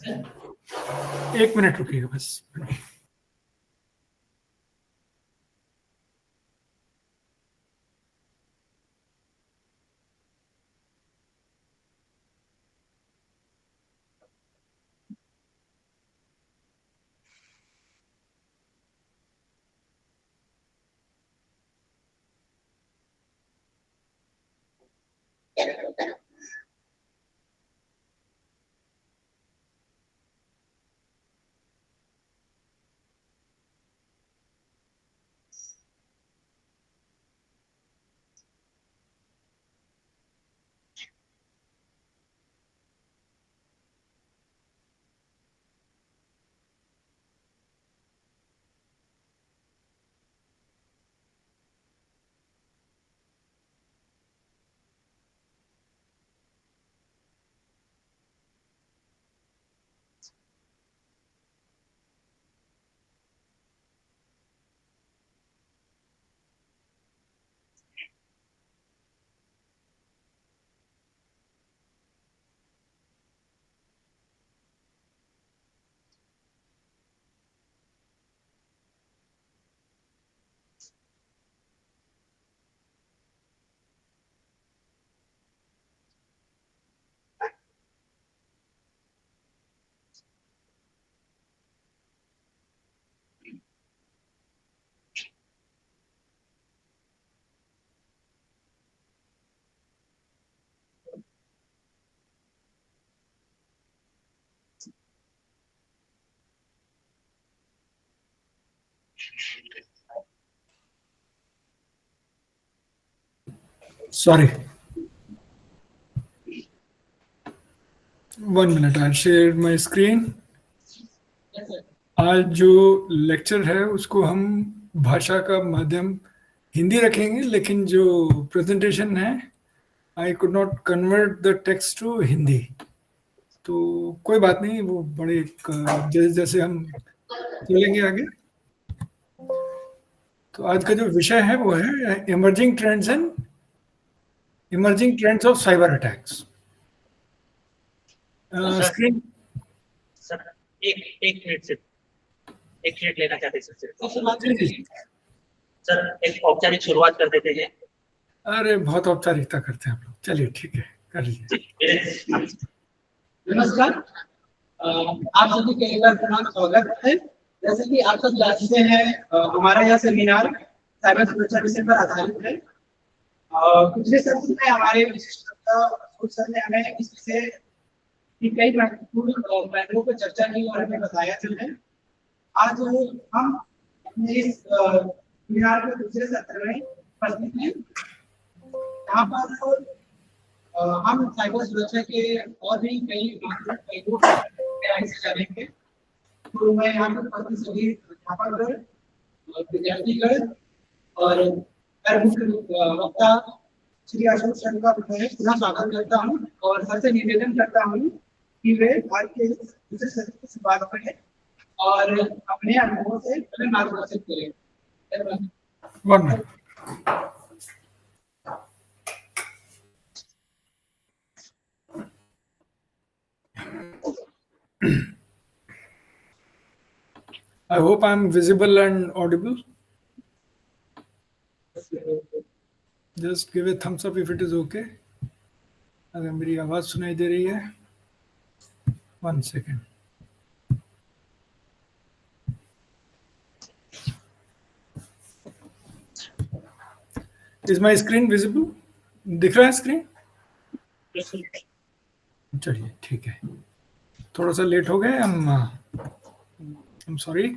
एक मिनट रुकिएगा बस। Sorry. 1 minute, I'll share my screen. आज जो लेक्चर है उसको हम भाषा का माध्यम हिंदी रखेंगे, लेकिन जो प्रेजेंटेशन है I could not convert the text to Hindi, तो कोई बात नहीं, वो बड़े जैसे जैसे हम चलेंगे आगे। तो आज का जो विषय है वो है emerging trends of cyber attacks. Screen sir एक मिनट लेना चाहते सर। सर एक औपचारिक शुरुआत कर देते हैं। अरे बहुत औपचारिकता करते हैं आप लोग, चलिए ठीक है, कर लीजिए। नमस्कार, आप सभी का एक बार पुनः स्वागत है। जैसे कि आप सब जानते हैं, हमारा यह सेमिनार साइबर सुरक्षा विषय पर आधारित है। पिछले सत्र में हमारे विशिष्ट सर ने हमें इस विषय की कई महत्वपूर्ण पहलुओं पर चर्चा की और हमें बताया है। आज हम अपने इस सेमिनार के दूसरे सत्र में उपस्थित हैं। यहाँ पर हम साइबर सुरक्षा के और भी कई महत्वपूर्ण पहलुओं पर जानेंगे। तो मैं यहाँ पर उपस्थित सभी अध्यापकगण, विद्यार्थीगण और मुख्य वक्ता श्री अशोक सर का पुनः स्वागत करता हूँ और सर से निवेदन करता हूँ कि वे आज के दूसरे सत्र की शुरुआत करें और अपने अनुभवों से हमें मार्गदर्शित करें। I hope I'm visible and audible. Just give a thumbs up if it is okay. अगर मेरी आवाज सुनाई दे रही है। 1 second. Is my screen visible? दिख रहा है स्क्रीन? चलिए ठीक है, थोड़ा सा लेट हो गए हम, सॉरी,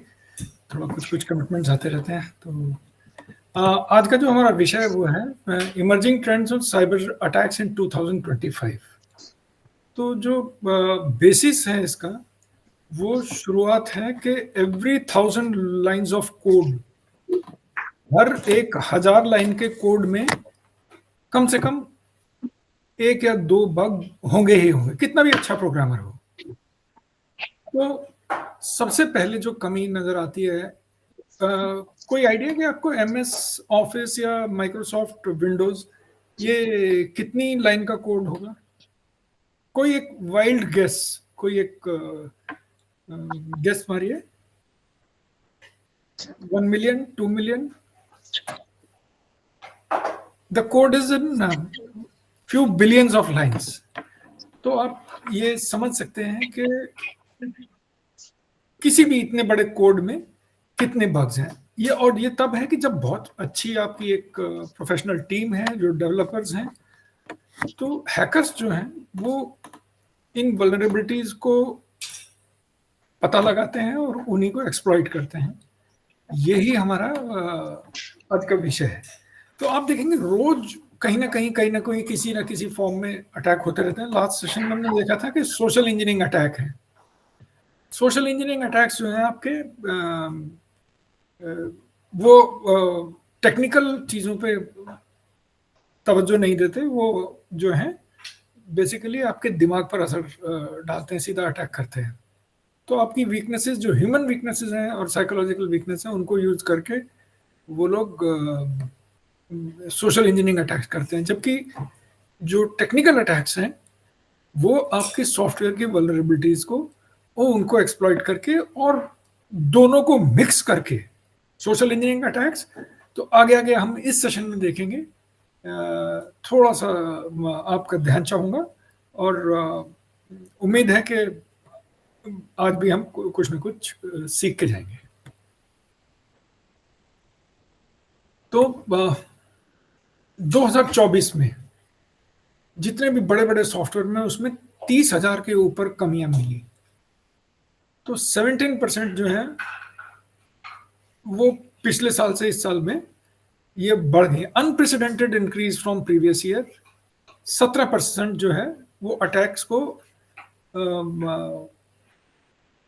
थोड़ा कुछ कमिटमेंट्स आते रहते हैं। तो आज का जो हमारा विषय है वो है emerging trends of cyber attacks in 2025। तो जो बेसिस है इसका, वो शुरुआत है कि every 1000 lines of code, her 1000 line के कोड में कम से कम 1 या 2 बग होंगे ही होंगे, कितना भी अच्छा प्रोग्रामर हो। तो सबसे पहले जो कमी नजर आती है, कोई आइडिया कि आपको MS ऑफिस या माइक्रोसॉफ्ट विंडोज ये कितनी लाइन का कोड होगा? कोई एक वाइल्ड गेस कोई एक गेस मारिए, 1 million, 2 million? The code is in few billions of lines. तो आप ये समझ सकते हैं कि किसी भी इतने बड़े कोड में कितने बग्स हैं। ये और ये तब है कि जब बहुत अच्छी आपकी एक प्रोफेशनल टीम है, जो डेवलपर्स हैं, तो हैकर्स जो हैं वो इन वल्नरेबिलिटीज को पता लगाते हैं और उन्हीं को एक्सप्लॉइट करते हैं। यही हमारा आज का विषय है। तो आप देखेंगे रोज कहीं ना कहीं किसी ना किसी फॉर्म में अटैक होते रहते हैं। लास्ट सेशन में हमने देखा था कि सोशल इंजीनियरिंग अटैक है। सोशल इंजीनियरिंग अटैक्स जो हैं आपके वो टेक्निकल चीज़ों पे तवज्जो नहीं देते, वो जो है बेसिकली आपके दिमाग पर असर डालते हैं, सीधा अटैक करते हैं। तो आपकी वीकनेसेस जो ह्यूमन वीकनेसेस हैं और साइकोलॉजिकल वीकनेस हैं, उनको यूज करके वो लोग सोशल इंजीनियरिंग अटैक्स करते हैं। जबकि जो टेक्निकल अटैक्स हैं वो आपके सॉफ्टवेयर की वल्नरेबिलिटीज को उनको एक्सप्लॉइट करके और दोनों को मिक्स करके सोशल इंजीनियरिंग अटैक्स। तो आगे हम इस सेशन में देखेंगे। थोड़ा सा आपका ध्यान चाहूँगा और उम्मीद है कि आज भी हम कुछ न कुछ सीख के जाएंगे। तो 2024 में जितने भी बड़े बड़े सॉफ्टवेयर में उसमें 30,000 के ऊपर कमियां मिली। तो 17% जो है वो पिछले साल से इस साल में ये बढ़ गई। Unprecedented increase from previous year. 17% जो है वो अटैक्स को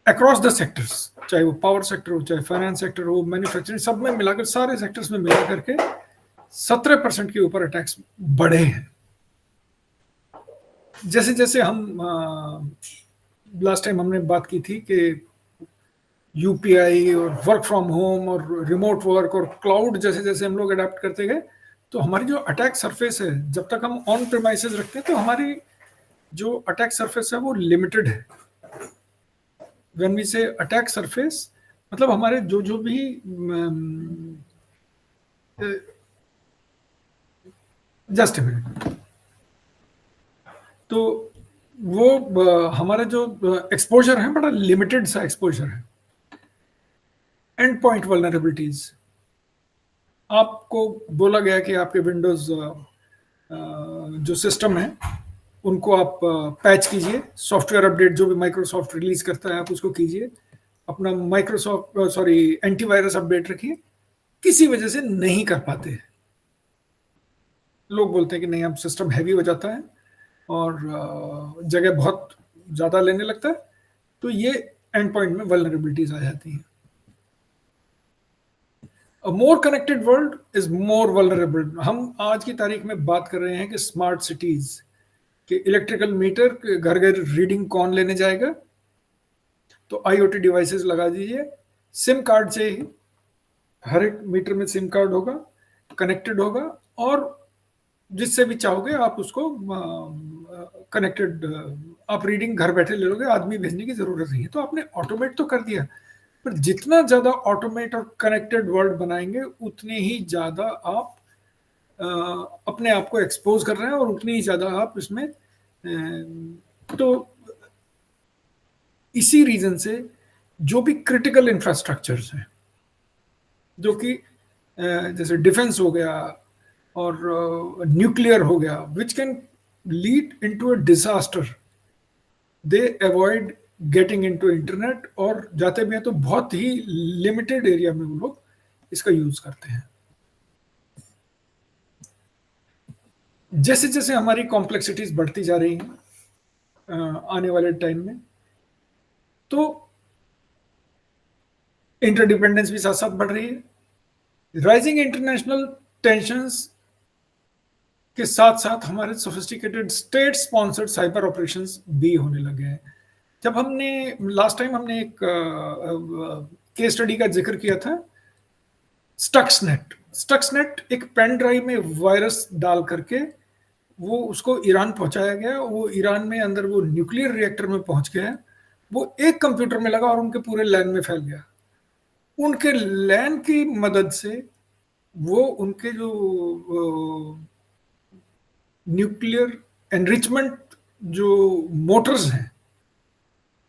अक्रॉस द सेक्टर्स, चाहे वो पावर सेक्टर हो, चाहे फाइनेंस सेक्टर हो, मैन्युफैक्चरिंग, सब में मिलाकर, सारे सेक्टर्स में मिला करके 17% के ऊपर अटैक्स बढ़े हैं। जैसे जैसे हम लास्ट टाइम हमने बात की थी कि यूपीआई और वर्क फ्रॉम होम और रिमोट वर्क और क्लाउड जैसे जैसे हम लोग अडेप्ट करते गए, तो हमारी जो अटैक सरफेस है, जब तक हम ऑन प्रेमाइसेस रखते हैं तो हमारी जो अटैक सरफेस है वो लिमिटेड है। व्हेन वी से अटैक सरफेस, मतलब हमारे जो भी जस्ट अ मिनट, तो वो हमारा जो एक्सपोजर है बड़ा लिमिटेड सा एक्सपोजर है। एंड पॉइंट वल्नरेबिलिटीज, आपको बोला गया कि आपके विंडोज जो सिस्टम है उनको आप पैच कीजिए, सॉफ्टवेयर अपडेट जो भी माइक्रोसॉफ्ट रिलीज करता है आप उसको कीजिए, अपना एंटीवायरस अपडेट रखिए। किसी वजह से नहीं कर पाते, लोग बोलते हैं कि नहीं, अब सिस्टम हैवी हो जाता है और जगह बहुत ज़्यादा लेने लगता है, तो ये एंड पॉइंट में वल्नरेबिलिटीज आ जाती हैं। A more connected world is more vulnerable. हम आज की तारीख में बात कर रहे हैं कि स्मार्ट सिटीज के इलेक्ट्रिकल मीटर घर घर रीडिंग कौन लेने जाएगा, तो आईओटी डिवाइसेस लगा दीजिए, सिम कार्ड से ही हर एक मीटर में सिम कार्ड होगा, कनेक्टेड होगा, और जिससे भी चाहोगे आप उसको कनेक्टेड, आप रीडिंग घर बैठे ले लोगे, आदमी भेजने की जरूरत नहीं है। तो आपने ऑटोमेट तो कर दिया, पर जितना ज्यादा ऑटोमेट और कनेक्टेड वर्ल्ड बनाएंगे उतने ही ज्यादा आप अपने आप को एक्सपोज कर रहे हैं और उतनी ही ज्यादा आप इसमें तो इसी रीजन से जो भी क्रिटिकल इंफ्रास्ट्रक्चर्स हैं, जो कि जैसे डिफेंस हो गया और न्यूक्लियर हो गया, which can lead into a disaster, they avoid getting into internet, और जाते भी हैं तो बहुत ही लिमिटेड एरिया में वो लोग इसका यूज करते हैं। जैसे जैसे हमारी कॉम्प्लेक्सिटीज बढ़ती जा रही हैं आने वाले टाइम में, तो इंटरडिपेंडेंस भी साथ साथ बढ़ रही है। राइजिंग इंटरनेशनल टेंशंस के साथ साथ हमारे sophisticated state sponsored cyber operations भी होने लगे हैं। जब हमने लास्ट टाइम हमने एक केस स्टडी का जिक्र किया था, स्टक्सनेट एक पेन ड्राइव में वायरस डाल करके वो उसको ईरान पहुंचाया गया, वो ईरान में अंदर वो न्यूक्लियर रिएक्टर में पहुंच गया, वो एक कंप्यूटर में लगा और उनके पूरे लैन में फैल गया। उनके लैन की मदद से वो उनके जो न्यूक्लियर एनरिचमेंट जो मोटर्स हैं,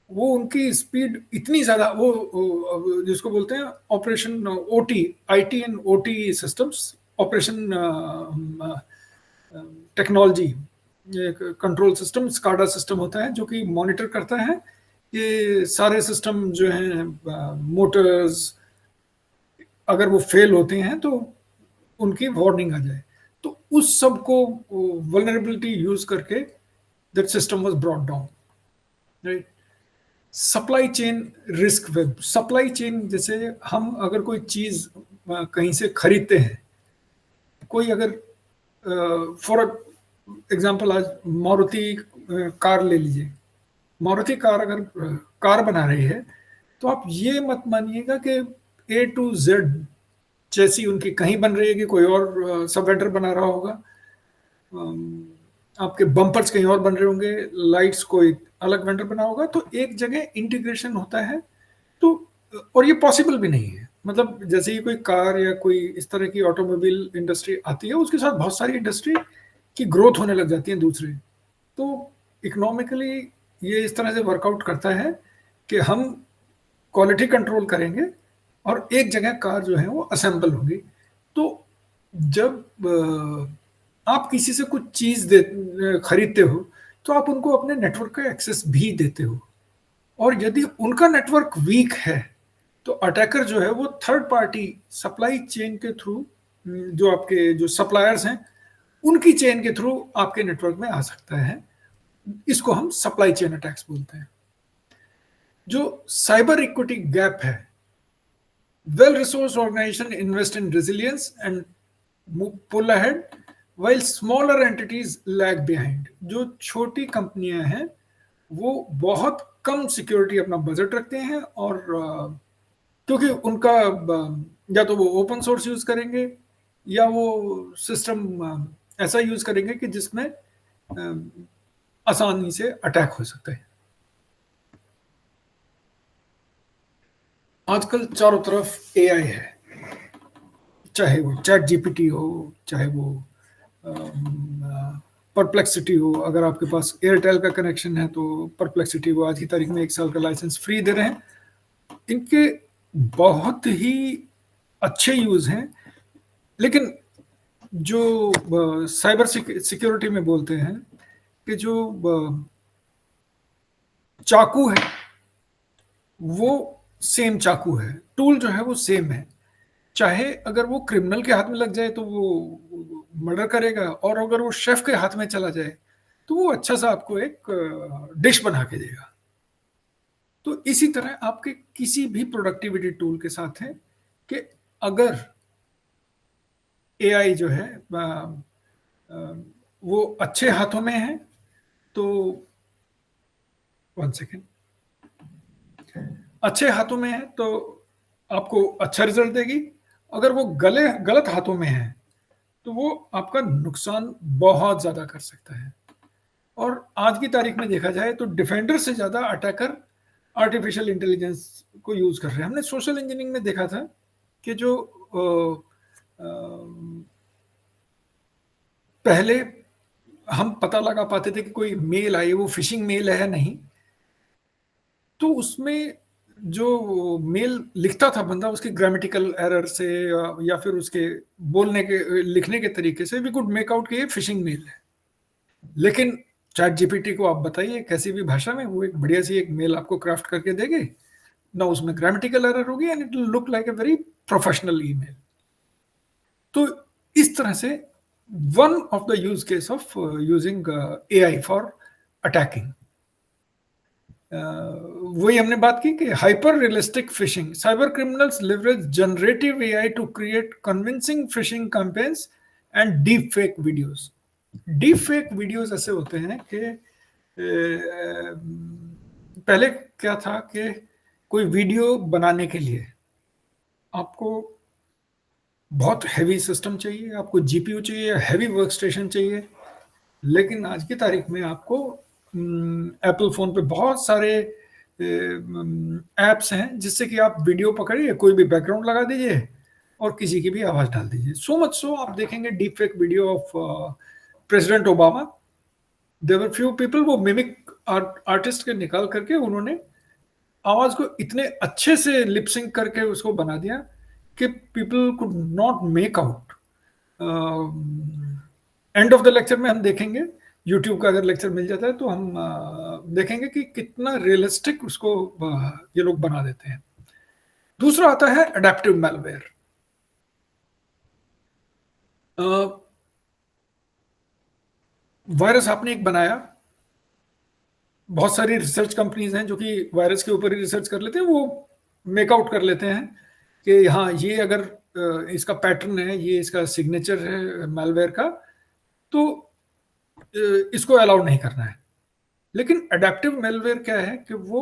वो उनकी स्पीड इतनी ज्यादा, वो जिसको बोलते हैं operation OT, IT and OT systems, operation technology, control system, SCADA system होता है जो कि मॉनिटर करता है ये सारे सिस्टम जो हैं, मोटर्स अगर वो फेल होते हैं तो उनकी वार्निंग आ जाए। तो उस सब को वल्नरेबिलिटी यूज करके that system was brought down, right. Supply chain risk web, supply chain जैसे हम अगर कोई चीज कहीं से खरीदते हैं, कोई अगर फॉर एग्जांपल आज मारुति कार ले लीजिए, मारुति कार अगर कार बना रही है तो आप ये मत मानिएगा कि ए टू जेड जैसी उनकी कहीं बन रही है कि कोई और सब वेंडर बना रहा होगा, आपके बम्पर्स कहीं और बन रहे होंगे, लाइट्स कोई अलग वेंडर बना होगा। तो एक जगह इंटीग्रेशन होता है, तो और ये पॉसिबल भी नहीं है। मतलब जैसे ही कोई कार या कोई इस तरह की ऑटोमोबाइल इंडस्ट्री आती है, उसके साथ बहुत सारी इंडस्ट्री की ग्रोथ होने लग जाती है दूसरे। तो इकोनॉमिकली ये इस तरह से वर्कआउट करता है कि हम क्वालिटी कंट्रोल करेंगे और एक जगह कार जो है वो असेंबल होगी। तो जब आप किसी से कुछ चीज खरीदते हो तो आप उनको अपने नेटवर्क का एक्सेस भी देते हो, और यदि उनका नेटवर्क वीक है तो अटैकर जो है वो थर्ड पार्टी सप्लाई चेन के थ्रू, जो आपके जो सप्लायर्स हैं उनकी चेन के थ्रू आपके नेटवर्क में आ सकता है। इसको हम सप्लाई चेन अटैक्स बोलते हैं। जो साइबर इक्विटी गैप है, well resource organisation invest in resilience and pull ahead while smaller entities lag behind. जो छोटी कंपनियां हैं वो बहुत कम सिक्योरिटी अपना बजट रखते हैं, और क्योंकि उनका या तो वो ओपन सोर्स यूज करेंगे या वो सिस्टम ऐसा यूज करेंगे कि जिसमें आसानी से अटैक हो सकता है। आजकल चारों तरफ एआई है, चाहे वो चैट जीपीटी हो, चाहे वो परप्लेक्सिटी हो। अगर आपके पास एयरटेल का कनेक्शन है तो परप्लेक्सिटी को आज की तारीख में 1 साल का लाइसेंस फ्री दे रहे हैं। इनके बहुत ही अच्छे यूज हैं, लेकिन जो साइबर सिक्योरिटी में बोलते हैं कि जो चाकू है वो सेम चाकू है, टूल जो है वो सेम है। चाहे अगर वो क्रिमिनल के हाथ में लग जाए तो वो मर्डर करेगा, और अगर वो शेफ के हाथ में चला जाए तो वो अच्छा सा आपको एक डिश बना के देगा। तो इसी तरह आपके किसी भी प्रोडक्टिविटी टूल के साथ है कि अगर एआई जो है वो अच्छे हाथों में है तो 1 सेकेंड, अच्छे हाथों में है तो आपको अच्छा रिजल्ट देगी। अगर वो गलत हाथों में है तो वो आपका नुकसान बहुत ज्यादा कर सकता है। और आज की तारीख में देखा जाए तो डिफेंडर से ज्यादा अटैकर आर्टिफिशियल इंटेलिजेंस को यूज कर रहे हैं। हमने सोशल इंजीनियरिंग में देखा था कि जो पहले हम पता लगा पाते थे कि कोई मेल आई वो फिशिंग मेल है नहीं, तो उसमें जो मेल लिखता था बंदा उसके ग्रामेटिकल एरर से या फिर उसके बोलने के लिखने के तरीके से वी कुड मेक आउट कि ये फिशिंग मेल है। लेकिन चैट जीपीटी को आप बताइए कैसी भी भाषा में, वो एक बढ़िया सी एक मेल आपको क्राफ्ट करके देंगे ना, उसमें ग्रामेटिकल एरर होगी and it will look like a very professional email. तो इस तरह से one of the use case of using AI for attacking, वही हमने बात की कि hyper realistic phishing. Cyber criminals leverage generative AI to create convincing phishing campaigns and deep fake videos. Deep fake videos ऐसे होते हैं कि पहले क्या था कि कोई वीडियो बनाने के लिए आपको बहुत हैवी सिस्टम चाहिए, आपको जीपीयू चाहिए, हैवी वर्क स्टेशन चाहिए, लेकिन आज की तारीख में आपको एप्पल फ़ोन पे बहुत सारे ऐप्स हैं जिससे कि आप वीडियो पकड़िए, कोई भी बैकग्राउंड लगा दीजिए और किसी की भी आवाज़ डाल दीजिए। सो मच सो आप देखेंगे deep fake video of president Obama. There were few people, वो मिमिक आर्टिस्ट के निकाल करके उन्होंने आवाज़ को इतने अच्छे से लिप सिंक करके उसको बना दिया कि people could not make out. End of the lecture में हम देखेंगे, यूट्यूब का अगर लेक्चर मिल जाता है तो हम देखेंगे कि कितना रियलिस्टिक उसको ये लोग बना देते हैं। दूसरा आता है अडेप्टिव मैलवेयर। वायरस आपने एक बनाया, बहुत सारी रिसर्च कंपनीज हैं जो कि वायरस के ऊपर ही रिसर्च कर लेते हैं, वो मेक आउट कर लेते हैं कि हाँ ये अगर इसका पैटर्न है, ये इसका सिग्नेचर है मैलवेयर का, तो इसको अलाउ नहीं करना है। लेकिन अडेप्टिव मैलवेयर क्या है कि वो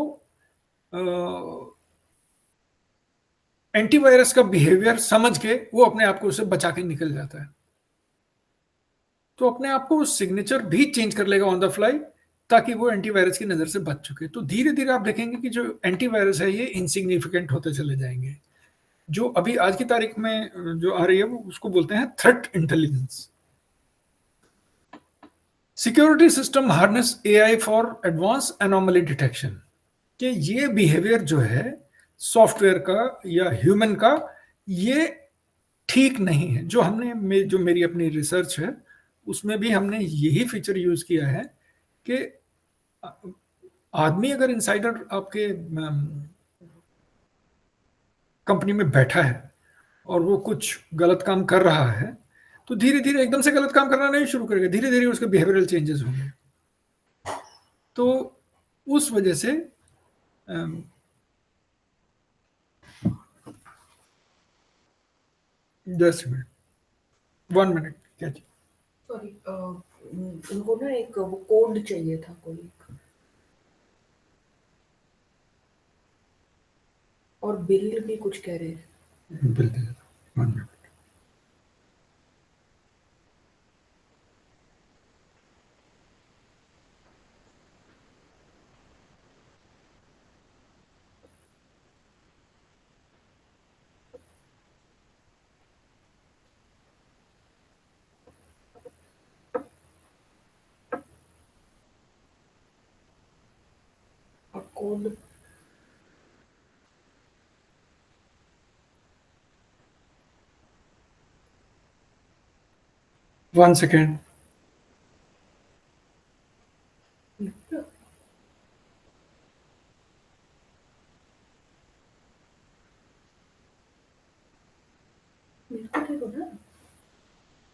एंटीवायरस का बिहेवियर समझ के वो अपने आप को उससे बचा के निकल जाता है, तो अपने आप को सिग्नेचर भी चेंज कर लेगा ऑन द फ्लाई ताकि वो एंटीवायरस की नजर से बच चुके। तो धीरे धीरे आप देखेंगे कि जो एंटीवायरस है ये इनसिग्निफिकेंट होते चले जाएंगे। जो अभी आज की तारीख में जो आ रही है वो उसको बोलते हैं threat intelligence. Security system harness AI for advance anomaly detection, कि ये बिहेवियर जो है सॉफ्टवेयर का या ह्यूमन का, ये ठीक नहीं है। जो हमने जो मेरी अपनी रिसर्च है उसमें भी हमने यही फीचर यूज किया है कि आदमी अगर इनसाइडर आपके कंपनी में बैठा है और वो कुछ गलत काम कर रहा है तो धीरे धीरे एकदम से गलत काम करना नहीं शुरू करेगा, धीरे धीरे उसके बिहेवियरल चेंजेस होंगे। तो उस वजह से जस्ट मिनट, 1 मिनट, क्या चाहिए? सॉरी, उनको ना एक वो कोड चाहिए था कोई, और बिल भी कुछ कह रहे हैं। बिल दे देता, 1 मिनट। और कोड 1 सेकेंड।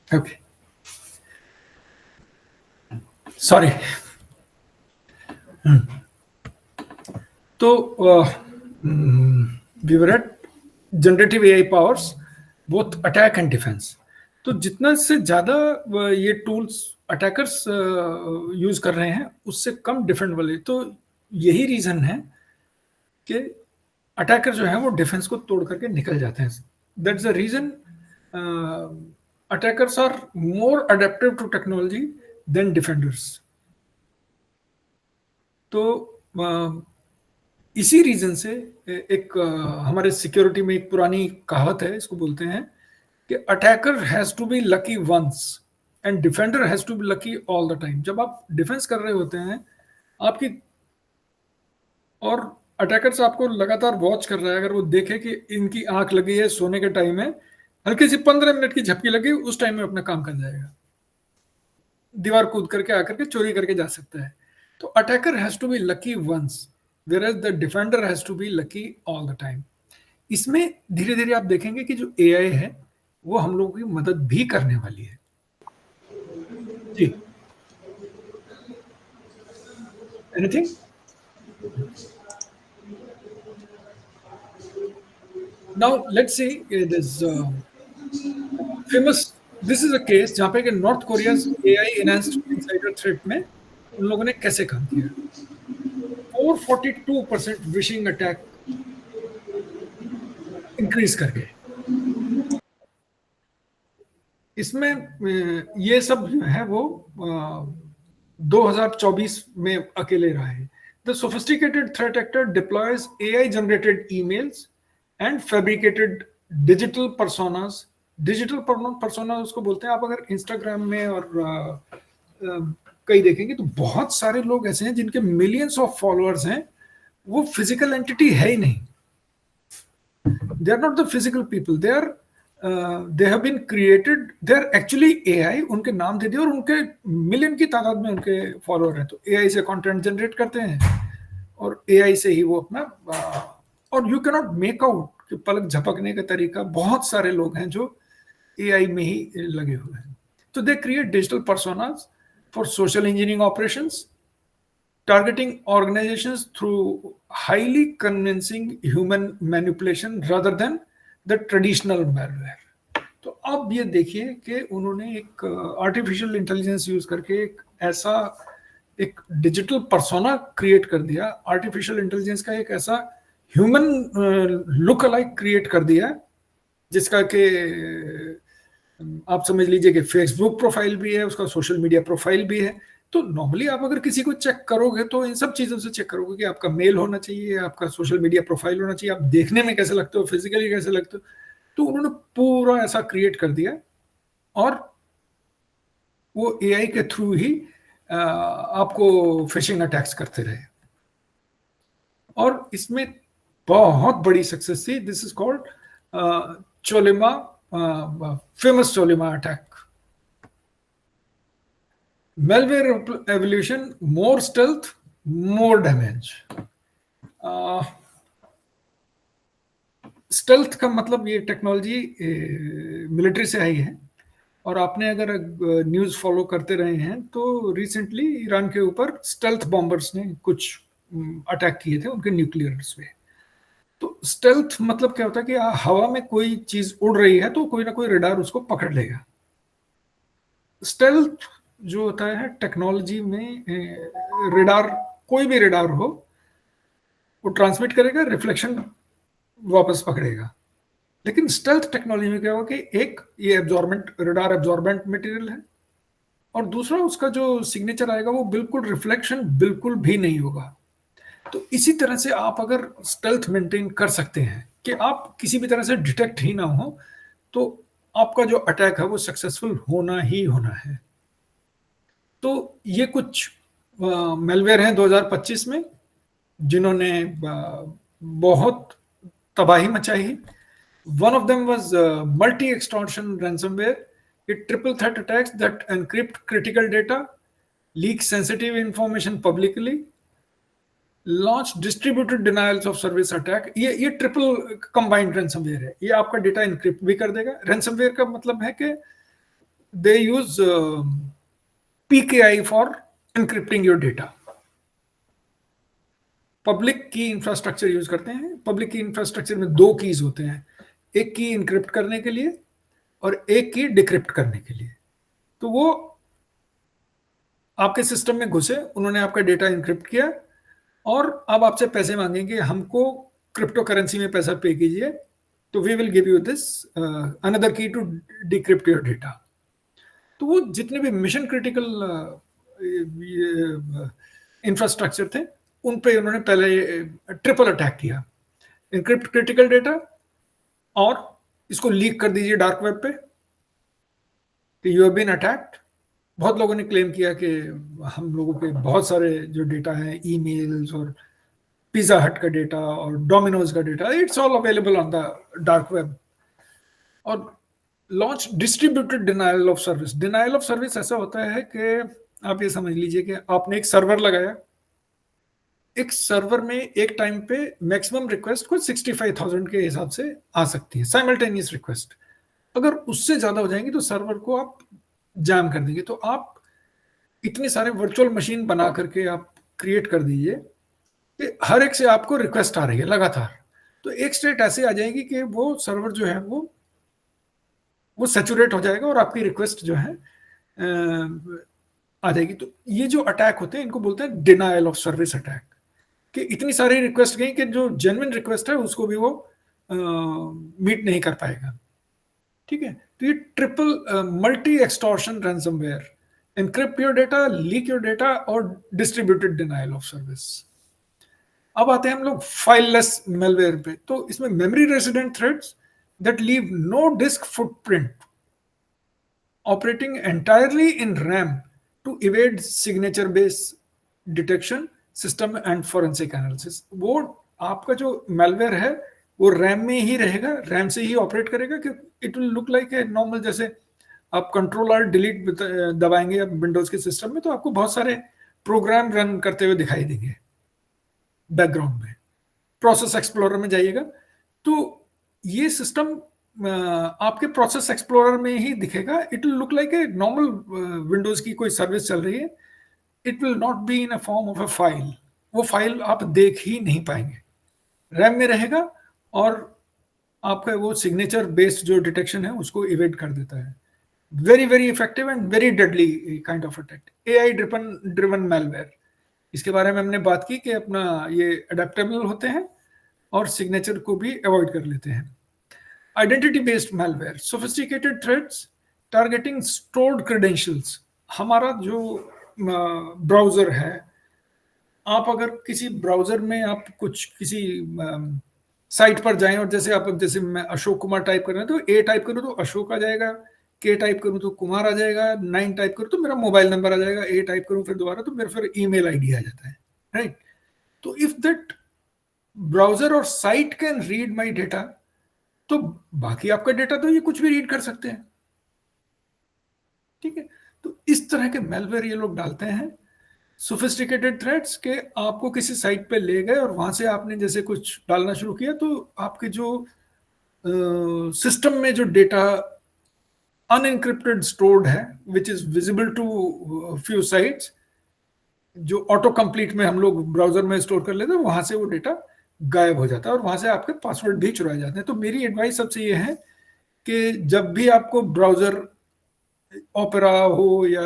Okay, sorry. तो we were at generative AI powers both attack and defence. तो जितना से ज़्यादा ये टूल्स अटैकर्स यूज कर रहे हैं उससे कम डिफेंड वाले। तो यही रीजन है कि अटैकर जो है वो डिफेंस को तोड़ करके निकल जाते हैं। That's the reason attackers are more adaptive to technology than defenders. तो इसी रीजन से एक हमारे सिक्योरिटी में एक पुरानी कहावत है, इसको बोलते हैं कि attacker has to be lucky once and defender has to be lucky all the time. जब आप डिफेंस कर रहे होते हैं आपकी, और अटैकर्स आपको लगातार वॉच कर रहा है, अगर वो देखे कि इनकी आंख लगी है, सोने के टाइम है, हल्की सी 15 मिनट की झपकी लगी, उस टाइम में अपना काम कर जाएगा, दीवार कूद करके आकर के चोरी करके जा सकता है। तो attacker has to be lucky once whereas the defender has to be lucky all the time। इसमें धीरे धीरे आप देखेंगे कि जो एआई है वो हम लोगों की मदद भी करने वाली है। जी, anything? Now let's see this famous, this is a case जहां पे कि North Korea AI enhanced insider threat में उन लोगों ने कैसे काम किया। 442% विशिंग अटैक इंक्रीज करके। इसमें ये सब जो है वो 2024 में अकेले रहा है। The sophisticated threat actor deploys AI generated emails and fabricated digital personas. Digital persona उसको बोलते हैं। आप अगर इंस्टाग्राम में और कई देखेंगे तो बहुत सारे लोग ऐसे हैं जिनके मिलियंस ऑफ फॉलोअर्स हैं, वो फिजिकल एंटिटी है ही नहीं। They are not the physical people, they have been created, they are actually AI। उनके नाम दे दिए और उनके मिलियन की तादाद में उनके फॉलोअर हैं, तो AI से कंटेंट जनरेट करते हैं और AI से ही वो अपना और you can not make out कि पलक झपकने का तरीका। बहुत सारे लोग हैं जो AI में ही लगे हुए हैं। तो they create digital personas for social engineering operations, targeting organizations through highly convincing human manipulation rather than the traditional malware. तो अब ये देखिए कि उन्होंने एक आर्टिफिशियल इंटेलिजेंस यूज करके एक ऐसा एक डिजिटल पर्सोना क्रिएट कर दिया, आर्टिफिशियल इंटेलिजेंस का एक ऐसा ह्यूमन लुक अलाइक क्रिएट कर दिया जिसका कि आप समझ लीजिए कि फेसबुक प्रोफाइल भी है, उसका सोशल मीडिया प्रोफाइल भी है। तो नॉर्मली आप अगर किसी को चेक करोगे तो इन सब चीजों से चेक करोगे कि आपका मेल होना चाहिए, आपका सोशल मीडिया प्रोफाइल होना चाहिए, आप देखने में कैसे लगते हो, फिजिकली कैसे लगते हो। तो उन्होंने पूरा ऐसा क्रिएट कर दिया और वो AI के थ्रू ही आपको फिशिंग अटैक्स करते रहे और इसमें बहुत बड़ी सक्सेस थी। This is called Chollima, famous Chollima attack. Malware evolution, more stealth, more damage. Stealth का मतलब ये टेक्नोलॉजी मिलिट्री से आई है और आपने अगर न्यूज़ फॉलो करते रहे हैं तो रिसेंटली ईरान के ऊपर स्टेल्थ बॉम्बर्स ने कुछ अटैक किए थे उनके न्यूक्लियर्स पे। तो स्टेल्थ मतलब क्या होता है कि हवा में कोई चीज उड़ रही है तो कोई ना कोई रडार उसको पकड़ लेगा। स्टेल्थ जो होता है टेक्नोलॉजी में, रडार, कोई भी रडार हो वो ट्रांसमिट करेगा, रिफ्लेक्शन वापस पकड़ेगा। लेकिन स्टेल्थ टेक्नोलॉजी में क्या होगा कि एक ये एब्जॉर्बेंट, रडार एब्जॉर्बेंट मटेरियल है और दूसरा उसका जो सिग्नेचर आएगा वो बिल्कुल रिफ्लेक्शन बिल्कुल भी नहीं होगा। तो इसी तरह से आप अगर स्टेल्थ मेंटेन कर सकते हैं कि आप किसी भी तरह से डिटेक्ट ही ना हो तो आपका जो अटैक है वो सक्सेसफुल होना ही होना है। तो ये कुछ मेलवेयर हैं 2025 में जिन्होंने बहुत तबाही मचाई। One of them was multi extortion ransomware. It triple threat attacks that encrypt critical data, leak sensitive information publicly, launch distributed denials of service attack. ये ट्रिपल कंबाइंड रैंसमवेयर है। ये आपका डेटा इनक्रिप्ट भी कर देगा। रैंसमवेयर का मतलब है कि they use PKI for encrypting your data. Public key infrastructure use करते हैं। पब्लिक की इंफ्रास्ट्रक्चर में दो कीज होते हैं, एक की इनक्रिप्ट करने के लिए और एक की डिक्रिप्ट करने के लिए। तो वो आपके सिस्टम में घुसे, उन्होंने आपका डेटा इनक्रिप्ट किया और अब आपसे पैसे मांगेंगे, हमको क्रिप्टो करेंसी में पैसा पे कीजिए, तो we will give you this another key to decrypt your data. तो वो जितने भी मिशन क्रिटिकल इंफ्रास्ट्रक्चर थे उन पे उन्होंने पहले ट्रिपल अटैक किया, इनक्रिप्ट क्रिटिकल डेटा और इसको लीक कर दीजिए डार्क वेब पे कि यू हैव बीन अटैक्ड। बहुत लोगों ने क्लेम किया कि हम लोगों के बहुत सारे जो डेटा हैं, ईमेल्स और पिज्जा हट का डेटा और डोमिनोज का data, it's all available on the dark web. और launch distributed denial of service. Denial of service ऐसा होता है कि आप ये समझ लीजिए कि आपने एक सर्वर लगाया, एक सर्वर में एक टाइम पे मैक्सिमम रिक्वेस्ट को 65,000 के हिसाब से आ सकती है, साइमल्टेनियस रिक्वेस्ट। अगर उससे ज्यादा हो जाएंगी तो सर्वर को आप जैम कर देंगे। तो आप इतने सारे वर्चुअल मशीन बना करके आप क्रिएट कर दीजिए कि हर एक से आपको रिक्वेस्ट आ रही है लगातार। तो एक स्टेट ऐसे आ जाएगी कि वो सर्वर जो है वो सैचुरेट हो जाएगा और आपकी रिक्वेस्ट जो है आ जाएगी। तो ये जो अटैक होते हैं इनको बोलते हैं डिनायल ऑफ सर्विस अटैक, कि इतनी सारी रिक्वेस्ट गई कि जो जेन्युइन रिक्वेस्ट है उसको भी वो मीट नहीं कर पाएगा। ठीक है, तो ये triple multi extortion ransomware encrypt your data, leak your data और distributed denial of service. अब आते हैं हम लोग फाइललेस मेलवेयर पे। तो इसमें memory resident threats that leave no disk footprint operating entirely in RAM to evade signature based detection system and forensic analysis. वो आपका जो मेलवेयर है वो रैम में ही रहेगा, रैम से ही ऑपरेट करेगा कि it will look like a normal, जैसे आप कंट्रोल डिलीट दबाएंगे विंडोज के सिस्टम में तो आपको बहुत सारे प्रोग्राम रन करते हुए दिखाई देंगे बैकग्राउंड में। प्रोसेस एक्सप्लोरर में जाइएगा तो ये सिस्टम आपके प्रोसेस एक्सप्लोरर में ही दिखेगा। It will look like a normal Windows की कोई सर्विस चल रही है। It will not be in a form of a file. वो फाइल आप देख ही नहीं पाएंगे, रैम में रहेगा और आपका वो सिग्नेचर बेस्ड जो डिटेक्शन है उसको इवेट कर देता है। Very very effective and very deadly kind of attack, AI driven malware. इसके बारे में हमने बात की कि अपना ये अडेप्टेबल होते हैं और सिग्नेचर को भी अवॉइड कर लेते हैं। Identity based malware, sophisticated threads targeting stored credentials. हमारा जो ब्राउजर है, आप अगर किसी ब्राउजर में आप कुछ किसी साइट पर जाएं और जैसे मैं अशोक कुमार टाइप कर रहे हैं तो ए टाइप करूं तो अशोक आ जाएगा, के टाइप करूं तो कुमार आ जाएगा, 9 टाइप करूं तो मेरा मोबाइल नंबर आ जाएगा, ए टाइप करूं फिर दोबारा तो मेरा फिर ईमेल आईडी आ जाता है, राइट। तो इफ दैट ब्राउजर और site can read my data तो बाकी आपका डेटा तो ये कुछ भी रीड कर सकते हैं, ठीक है। तो इस तरह के मेलवेयर ये लोग डालते हैं, सोफिस्टिकेटेड थ्रेड्स के आपको किसी साइट पे ले गए और वहां से आपने जैसे कुछ डालना शुरू किया तो आपके जो सिस्टम में जो डेटा अनएनक्रिप्टेड स्टोर्ड है which is visible to few sites, जो ऑटो कंप्लीट में हम लोग ब्राउजर में स्टोर कर लेते हैं, वहां से वो डेटा गायब हो जाता है और वहां से आपके पासवर्ड भी चुराए जाते हैं। तो मेरी एडवाइस सबसे ये है कि जब भी आपको ब्राउजर ओपेरा हो या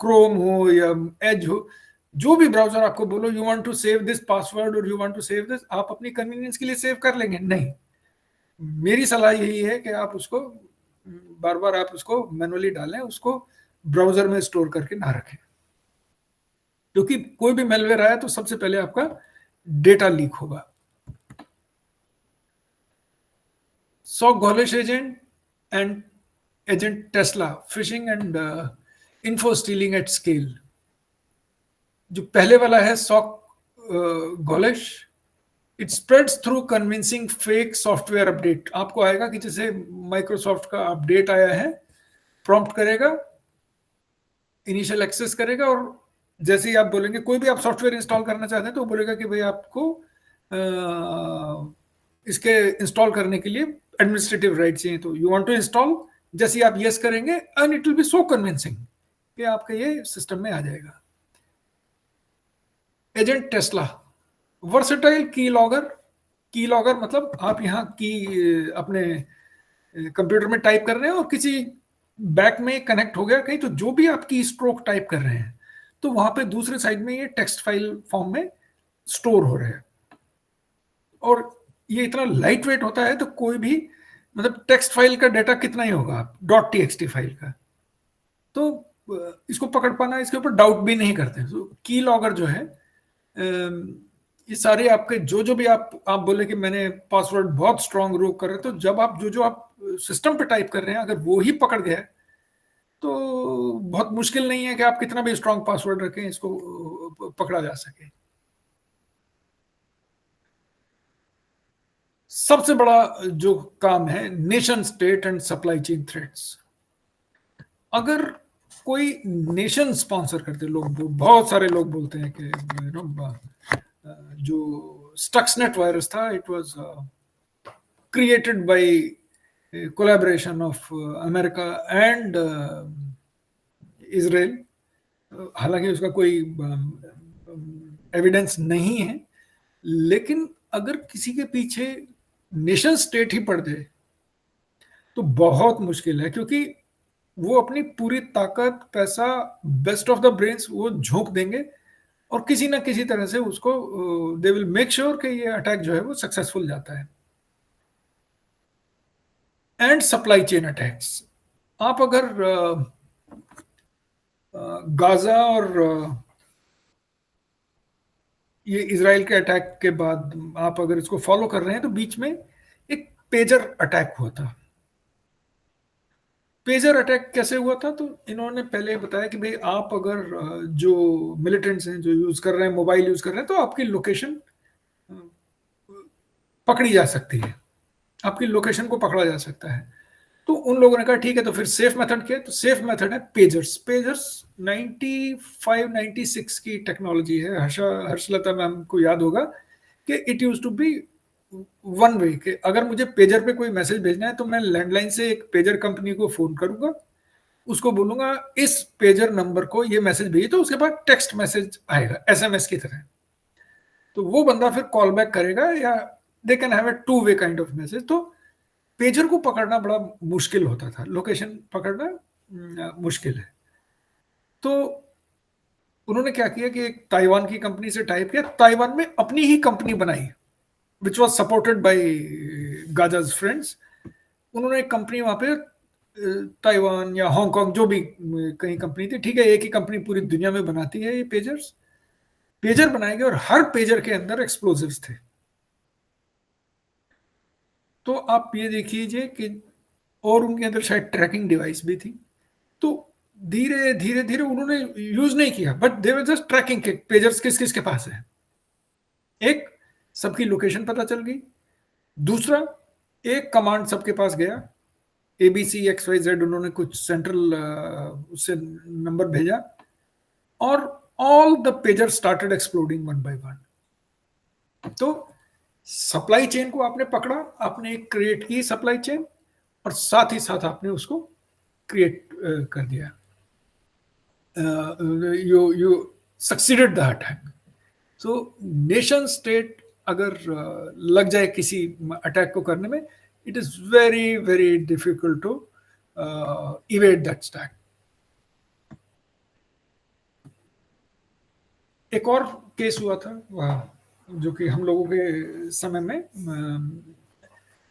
क्रोम हो या एज हो, जो भी ब्राउजर आपको बोलो you want to save this password और you want to save this, आप अपनी कन्वीनियंस के लिए सेव कर लेंगे, नहीं। मेरी सलाह यही है कि आप उसको बार बार आप उसको मैनुअली डालें, उसको ब्राउजर में स्टोर करके ना रखें, क्योंकि कोई भी मेलवेयर आया तो सबसे पहले आपका डेटा लीक होगा। SocGholish agent and agent Tesla, phishing and info stealing at scale. जो पहले वाला है SocGholish, it spreads through convincing fake software update. आपको आएगा कि जैसे माइक्रोसॉफ्ट का अपडेट आया है, प्रॉम्प्ट करेगा, इनिशियल एक्सेस करेगा और जैसे ही आप बोलेंगे, कोई भी आप सॉफ्टवेयर इंस्टॉल करना चाहते हैं तो बोलेगा कि भाई आपको इसके इंस्टॉल करने के लिए एडमिनिस्ट्रेटिव राइट चाहिए, तो यू वांट टू इंस्टॉल। जैसे ही आप यस करेंगे and it will be so convincing कि आपका ये सिस्टम में आ जाएगा। एजेंट टेस्ला, वर्सेटाइल की लॉगर मतलब आप यहाँ की अपने कंप्यूटर में टाइप कर रहे हैं और किसी बैक में कनेक्ट हो गया कहीं, तो जो भी आप की स्ट्रोक टाइप कर रहे हैं तो वहां पे दूसरे साइड में ये टेक्स्ट फाइल फॉर्म में स्टोर हो रहे हैं। और ये इतना लाइट वेट होता है तो कोई भी मतलब टेक्स्ट फाइल का डाटा कितना ही होगा .txt फाइल का, तो इसको पकड़ पाना, इसके ऊपर डाउट भी नहीं करते। तो की लॉगर जो है, ये सारे आपके जो भी आप बोले कि मैंने पासवर्ड बहुत स्ट्रांग रोक कर रहे, तो जब आप जो आप सिस्टम पे टाइप कर रहे हैं अगर वो ही पकड़ गया तो बहुत मुश्किल नहीं है कि आप कितना भी स्ट्रांग पासवर्ड रखें इसको पकड़ा जा सके। सबसे बड़ा जो काम है nation state and supply chain threats. अगर कोई नेशन स्पॉन्सर करते, लोग बहुत सारे लोग बोलते हैं कि जो स्टक्सनेट वायरस था, it was created by collaboration of America and Israel. हालांकि उसका कोई एविडेंस नहीं है, लेकिन अगर किसी के पीछे नेशन स्टेट ही पड़ जाए तो बहुत मुश्किल है, क्योंकि वो अपनी पूरी ताकत, पैसा, बेस्ट ऑफ द ब्रेन्स वो झोंक देंगे और किसी ना किसी तरह से उसको दे विल मेक श्योर कि ये अटैक जो है वो सक्सेसफुल जाता है। एंड सप्लाई चेन अटैक्स, आप अगर गाजा और ये इजराइल के अटैक के बाद आप अगर इसको फॉलो कर रहे हैं तो बीच में एक पेजर अटैक हुआ था। पेजर अटैक कैसे हुआ था? तो इन्होंने पहले बताया कि भाई आप अगर जो मिलिटेंट्स हैं जो यूज कर रहे हैं, मोबाइल यूज कर रहे हैं, तो आपकी लोकेशन पकड़ी जा सकती है, आपकी लोकेशन को पकड़ा जा सकता है। तो उन लोगों ने कहा ठीक है, तो फिर सेफ मेथड क्या है? तो सेफ मेथड है पेजर्स। पेजर्स 95 96 की टेक्नोलॉजी है। हर्षलता मैम को याद होगा कि it use to be one way, कि अगर मुझे पेजर पे कोई मैसेज भेजना है तो मैं लैंडलाइन से एक पेजर कंपनी को फोन करूंगा, उसको बोलूंगा इस पेजर नंबर को ये मैसेज भेजिए, तो उसके बाद टेक्स्ट मैसेज आएगा एसएमएस की तरह। तो वो बंदा फिर कॉल बैक करेगा, या they can have a two way kind of message. तो पेजर को पकड़ना बड़ा मुश्किल होता था, लोकेशन पकड़ना मुश्किल है। तो उन्होंने क्या किया कि एक ताइवान की कंपनी से टाइप किया, ताइवान में अपनी ही कंपनी बनाई which was supported by Gaza's friends. उन्होंने एक कंपनी वहां पे ताइवान या हांगकांग जो भी कहीं कंपनी थी, ठीक है, एक ही कंपनी पूरी दुनिया में बनाती है ये पेजर्स। पेजर बनाए गए और हर पेजर के अंदर एक्सप्लोजिव्स थे। तो आप ये देखिए कि और उनके अंदर शायद ट्रैकिंग डिवाइस भी थी। तो धीरे धीरे धीरे उन्होंने यूज नहीं किया, but they were just tracking के पेजर्स किस किस के पास है। एक, सबकी लोकेशन पता चल गई। दूसरा, एक कमांड सबके पास गया, ABCXYZ, उन्होंने कुछ सेंट्रल उससे नंबर भेजा, और all the pager started exploding one by one. तो सप्लाई चेन को आपने पकड़ा, आपने एक क्रिएट की सप्लाई चेन, और साथ ही साथ आपने उसको क्रिएट कर दिया। You succeeded the attack. So nation state अगर लग जाए किसी अटैक को करने में, it is very very difficult to evade that attack. एक और केस हुआ था जो कि हम लोगों के समय में,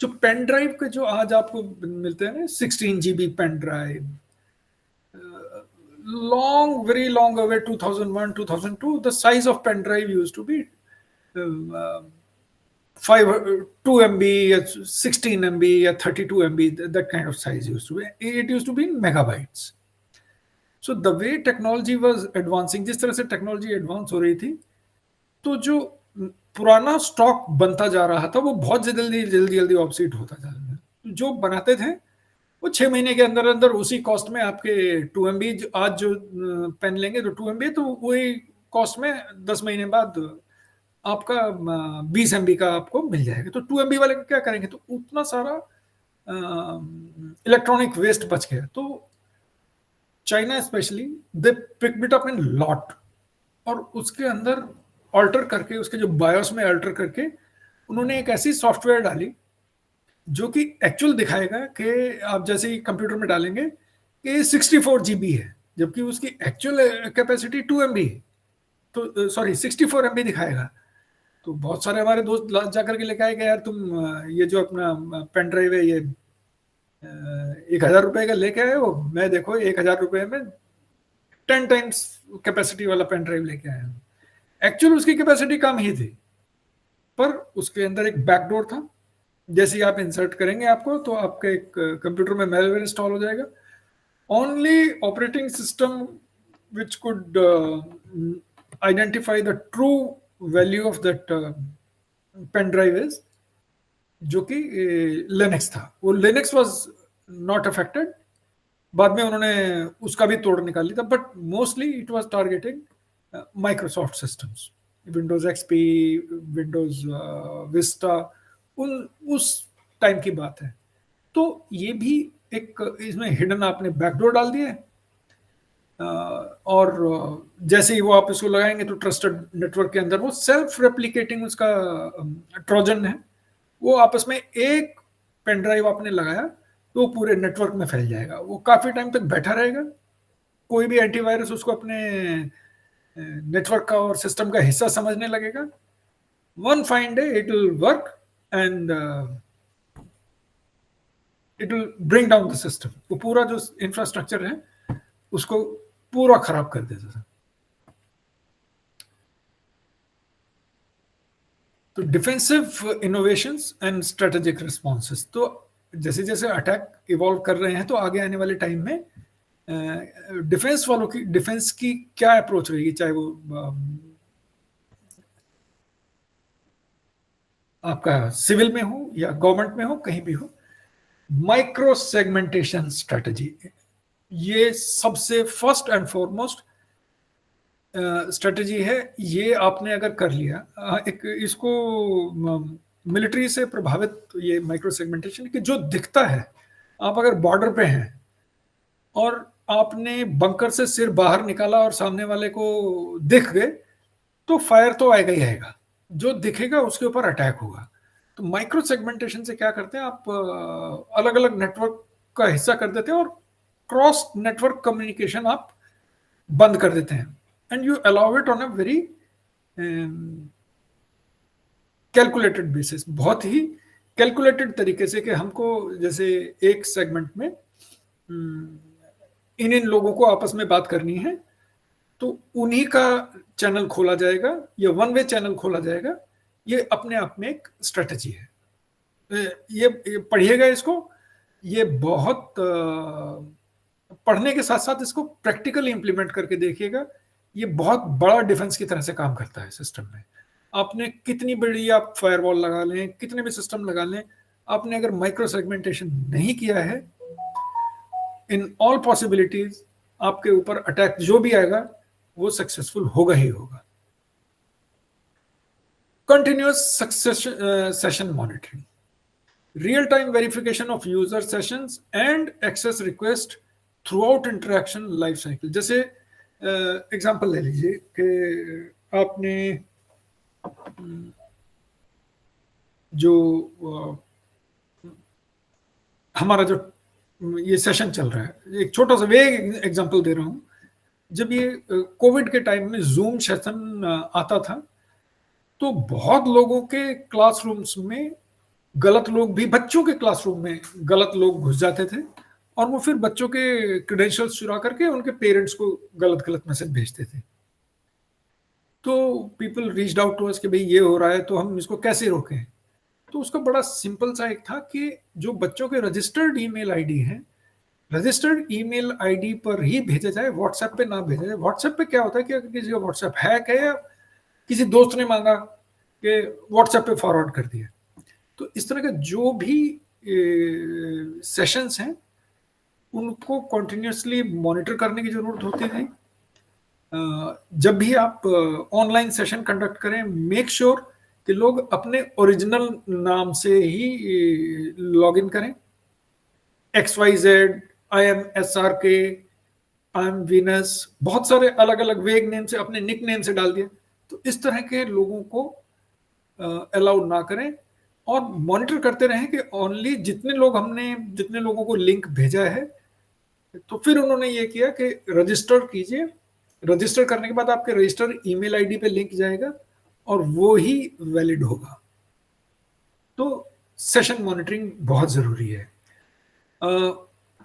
जो पेन ड्राइव के जो आज आपको मिलते हैं ना, 16 GB pen drive, long, very long away, 2001, 2002, the size of pen drive used to be 2 MB, 16 MB, 32 MB, that kind of size used to be. It used to be in megabytes. So the way technology was advancing, जिस तरह से technology advance हो रही थी, तो जो पुराना stock बनता जा रहा था वो बहुत जल्दी जल्दी जल्दी ऑब्सोलीट होता जा रहा था। जो बनाते थे वो 6 महीने के अंदर अंदर उसी कॉस्ट में आपके 2 MB, आज जो पेन लेंगे तो 2 MB, तो वही कॉस्ट में 10 महीने बाद आपका 20 MB का आपको मिल जाएगा। तो 2 MB वाले क्या करेंगे? तो उतना सारा इलेक्ट्रॉनिक वेस्ट बच गया। तो China specially, they pick it up in lot, और उसके अंदर ऑल्टर करके, उसके जो बायोस में ऑल्टर करके, उन्होंने एक ऐसी सॉफ्टवेयर डाली जो कि एक्चुअल दिखाएगा कि आप जैसे ही कंप्यूटर में डालेंगे कि 64 GB है, जबकि उसकी एक्चुअल कैपेसिटी 2 MB है। तो सॉरी 64 MB दिखाएगा। तो बहुत सारे हमारे दोस्त जाकर के लेके आए कि यार तुम ये जो अपना पेन ड्राइव है ये 1000 रुपए का लेके आए हो, मैं देखो 1000 रुपए में 10 टाइम्स कैपेसिटी वाला पेन ड्राइव लेके आया हूँ। एक्चुअल उसकी कैपेसिटी कम ही थी, पर उसके अंदर एक बैकडोर था। जैसे ही आप इंसर्ट करेंगे आपको, तो आपके एक कंप्यूटर में मैलवेयर इंस्टॉल हो जाएगा। Only operating system which could identify the true value of that pain drive is, जो कि लिनक्स था। वो लिनक्स वाज नॉट अफेक्टेड, बाद में उन्होंने उसका भी तोड़ निकाल लिया था, but mostly it was targeting Microsoft systems, Windows XP, Windows Vista, उस टाइम की बात है। तो ये भी एक इसमें हिडन आपने बैकडोर डाल दिया है, और जैसे ही वो आप इसको लगाएंगे तो ट्रस्टेड नेटवर्क के अंदर वो सेल्फ रेप्लिकेटिंग उसका ट्रोजन है, वो आपस में एक पेन ड्राइव आपने लगाया तो वो पूरे नेटवर्क में फैल जाएगा। वो काफी टाइम तक बैठा रहेगा, कोई भी एंटीवायरस उसको अपने नेटवर्क का और सिस्टम का हिस्सा समझने लगेगा। One fine day it will work and it will bring down the system. वो पूरा जो इंफ्रास्ट्रक्चर है उसको पूरा खराब कर देता था। तो defensive innovations and strategic responses, तो जैसे जैसे अटैक इवॉल्व कर रहे हैं तो आगे आने वाले टाइम में डिफेंस वालों की, डिफेंस की क्या अप्रोच रहेगी, चाहे वो आपका सिविल में हो या गवर्नमेंट में हो, कहीं भी हो। माइक्रो सेगमेंटेशन स्ट्रेटजी, ये सबसे फर्स्ट एंड फॉरमोस्ट स्ट्रेटजी है। ये आपने अगर कर लिया, एक इसको मिलिट्री से प्रभावित ये माइक्रो सेगमेंटेशन, कि जो दिखता है, आप अगर बॉर्डर पे हैं और आपने बंकर से सिर बाहर निकाला और सामने वाले को दिख गए, तो फायर तो आएगा ही आएगा, जो दिखेगा उसके ऊपर अटैक होगा। तो माइक्रो सेगमेंटेशन से क्या करते हैं, आप अलग अलग नेटवर्क का हिस्सा कर देते हैं और क्रॉस नेटवर्क कम्युनिकेशन आप बंद कर देते हैं, and you allow it on a very calculated basis, बहुत ही कैलकुलेटेड तरीके से, कि हमको जैसे एक सेगमेंट में इन लोगों को आपस में बात करनी है, तो उन्हीं का चैनल खोला जाएगा या वन वे चैनल खोला जाएगा। ये अपने आप में एक स्ट्रेटजी है। ये पढ़िएगा इसको, ये बहुत पढ़ने के साथ साथ इसको प्रैक्टिकली इंप्लीमेंट करके देखिएगा। ये बहुत बड़ा डिफेंस की तरह से काम करता है सिस्टम में। आपने कितनी बड़ी आप फायरवॉल लगा लें, कितने भी सिस्टम लगा लें, आपने अगर माइक्रो सेगमेंटेशन नहीं किया है, इन ऑल पॉसिबिलिटीज आपके ऊपर अटैक जो भी आएगा वो सक्सेसफुल होगा ही होगा। Continuous session monitoring, real time verification of user sessions and access request throughout interaction life cycle. जैसे एग्जांपल ले लीजिए कि आपने जो हमारा जो ये सेशन चल रहा है, एक छोटा सा वेग एग्जांपल दे रहा हूं। जब ये कोविड के टाइम में जूम सेशन आता था, तो बहुत लोगों के क्लासरूम्स में गलत लोग भी, बच्चों के क्लासरूम में गलत लोग घुस जाते थे और वो फिर बच्चों के क्रेडेंशियल्स चुरा करके उनके पेरेंट्स को गलत गलत मैसेज भेजते थे। तो people reached out to us कि भाई ये हो रहा है, तो हम इसको कैसे रोकें। तो उसका बड़ा सिंपल सा एक था कि जो बच्चों के रजिस्टर्ड ईमेल आईडी है, रजिस्टर्ड ईमेल आईडी पर ही भेजा जाए, व्हाट्सएप पे ना भेजा जाए। व्हाट्सएप पे क्या होता है कि अगर किसी का व्हाट्सएप हैक है या किसी दोस्त ने मांगा कि व्हाट्सएप पे फॉरवर्ड कर दिया, तो इस तरह के जो भी सेशंस हैं उनको कंटिन्यूअसली मॉनिटर करने की जरूरत होती है। जब भी आप ऑनलाइन सेशन कंडक्ट करें, मेक श्योर कि लोग अपने ओरिजिनल नाम से ही लॉग इन करें। XYZ, IMSRK, I'm Venus, बहुत सारे अलग अलग वेग नेम से, अपने निक नेम से डाल दिए। तो इस तरह के लोगों को अलाउ ना करें और मॉनिटर करते रहें कि ओनली जितने लोगों को लिंक भेजा है, तो फिर उन्होंने ये किया कि रजिस्टर कीजिए। रजिस्टर करने के बाद आपके रजिस्टर ईमेल आईडी पे लिंक जाएगा और वो ही वैलिड होगा। तो सेशन मॉनिटरिंग बहुत जरूरी है।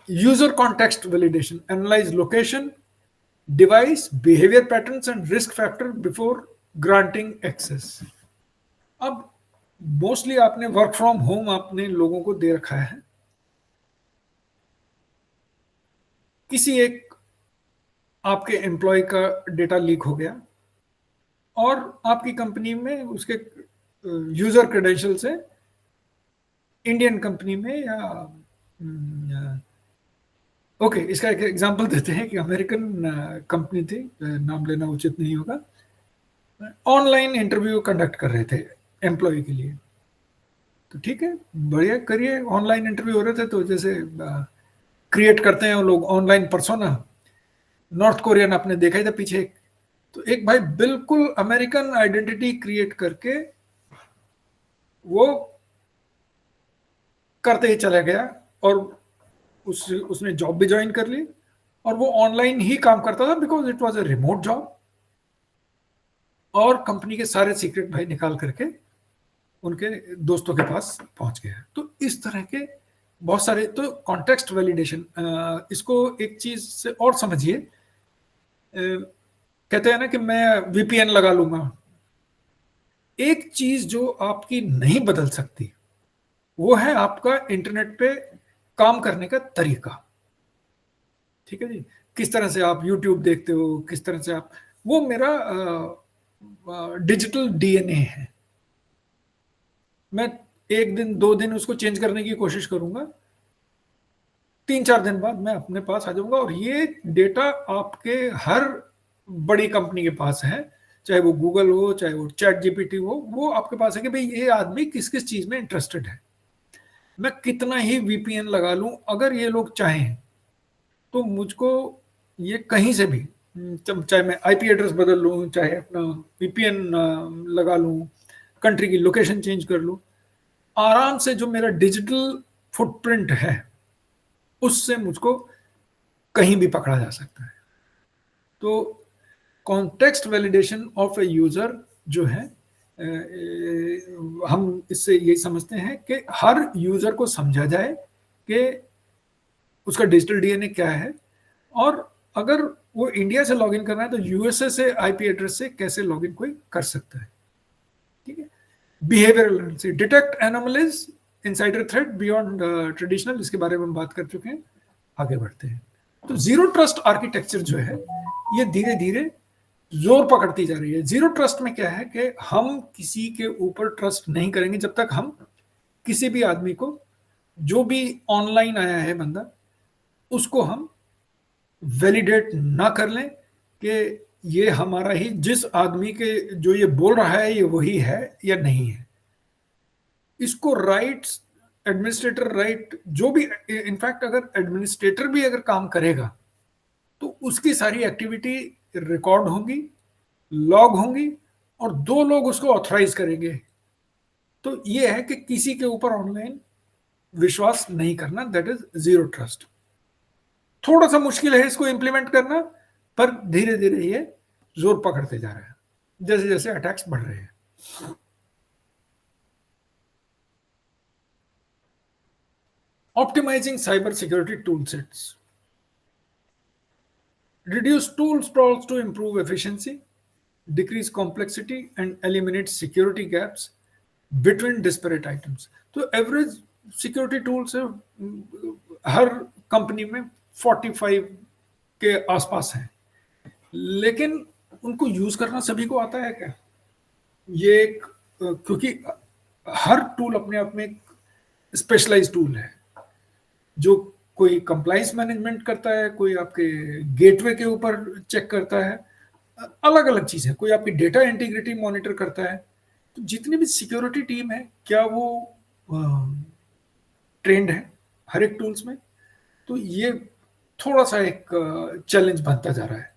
User context validation, analyse location, device, behaviour patterns and risk factor before granting access. अब मोस्टली आपने वर्क फ्रॉम होम आपने लोगों को दे रखा है, किसी एक आपके एम्प्लॉय का डेटा लीक हो गया और आपकी कंपनी में उसके यूजर क्रेडेंशियल से इंडियन कंपनी में या ओके, इसका एक एग्जांपल देते हैं कि अमेरिकन कंपनी थी, नाम लेना उचित नहीं होगा, ऑनलाइन इंटरव्यू कंडक्ट कर रहे थे एम्प्लॉय के लिए। तो ठीक है, बढ़िया करिए, ऑनलाइन इंटरव्यू हो रहे थे। तो जैसे क्रिएट करते हैं वो लोग ऑनलाइन पर्सोना, नॉर्थ कोरियन आपने देखा ही था पीछे। तो एक भाई बिल्कुल अमेरिकन आइडेंटिटी क्रिएट करके वो करते ही चला गया और उसने जॉब भी ज्वाइन कर ली और वो ऑनलाइन ही काम करता था, because it was a remote job. और कंपनी के सारे सीक्रेट भाई निकाल करके उनके दोस्तों के पास पहुंच गया। तो इस तरह के बहुत सारे, तो कॉन्टेक्स्ट वैलिडेशन, इसको एक चीज से और समझिए कहते हैं ना कि मैं वीपीएन लगा लूंगा। एक चीज जो आपकी नहीं बदल सकती वो है आपका इंटरनेट पे काम करने का तरीका। ठीक है जी, किस तरह से आप यूट्यूब देखते हो, किस तरह से आप, वो मेरा डिजिटल डीएनए है। मैं एक दिन 2 दिन उसको चेंज करने की कोशिश करूंगा, 3-4 दिन बाद मैं अपने पास आ जाऊंगा। और ये डेटा आपके हर बड़ी कंपनी के पास है, चाहे वो गूगल हो, चाहे वो चैट जीपीटी हो, वो आपके पास है कि भाई ये आदमी किस किस चीज में इंटरेस्टेड है। मैं कितना ही वीपीएन लगा लूं, अगर ये लोग चाहें तो मुझको ये कहीं से भी, चाहे मैं आईपी एड्रेस बदल लूं, चाहे अपना वीपीएन लगा लूं, कंट्री की लोकेशन चेंज कर लूं, आराम से जो मेरा डिजिटल फुटप्रिंट है उससे मुझको कहीं भी पकड़ा जा सकता है। तो context validation of a user जो है, हम इससे यही समझते हैं कि हर यूजर को समझा जाए कि उसका डिजिटल डीएनए क्या है, और अगर वो इंडिया से लॉगिन करना है तो यूएसए से आईपी एड्रेस से कैसे लॉगिन कोई कर सकता है। ठीक है, behavioural analysis, detect anomalies, insider threat beyond traditional, इसके बारे में हम बात कर चुके हैं, आगे बढ़ते हैं। तो जीरो ट्रस्ट आर्किटेक्चर जो है ये धीरे धीरे जोर पकड़ती जा रही है। जीरो ट्रस्ट में क्या है कि हम किसी के ऊपर ट्रस्ट नहीं करेंगे जब तक हम किसी भी आदमी को, जो भी ऑनलाइन आया है बंदा, उसको हम वैलिडेट ना कर लें कि ये हमारा ही, जिस आदमी के जो ये बोल रहा है ये वही है या नहीं है। इसको राइट्स, एडमिनिस्ट्रेटर राइट, जो भी, इनफैक्ट अगर एडमिनिस्ट्रेटर भी अगर काम करेगा तो उसकी सारी एक्टिविटी रिकॉर्ड होंगी, लॉग होंगी, और 2 लोग उसको ऑथराइज करेंगे। तो ये है कि किसी के ऊपर ऑनलाइन विश्वास नहीं करना, दैट इज जीरो ट्रस्ट। थोड़ा सा मुश्किल है इसको इंप्लीमेंट करना, पर धीरे धीरे ये जोर पकड़ते जा रहा है जैसे जैसे अटैक्स बढ़ रहे हैं। Optimising cyber security tool sets, reduce tool sprawls to improve efficiency, decrease complexity and eliminate security gaps between disparate items। तो एवरेज सिक्योरिटी टूल्स हर कंपनी में 45 के आसपास हैं, लेकिन उनको यूज करना सभी को आता है क्या? ये एक, क्योंकि हर टूल अपने आप में एक स्पेशलाइज्ड टूल है, जो कोई कंप्लाइंस मैनेजमेंट करता है, कोई आपके गेटवे के ऊपर चेक करता है, अलग अलग चीजें, कोई आपकी डेटा इंटीग्रिटी मॉनिटर करता है। तो जितनी भी सिक्योरिटी टीम है, क्या वो ट्रेंड है हर एक टूल्स में? तो ये थोड़ा सा एक चैलेंज बनता जा रहा है।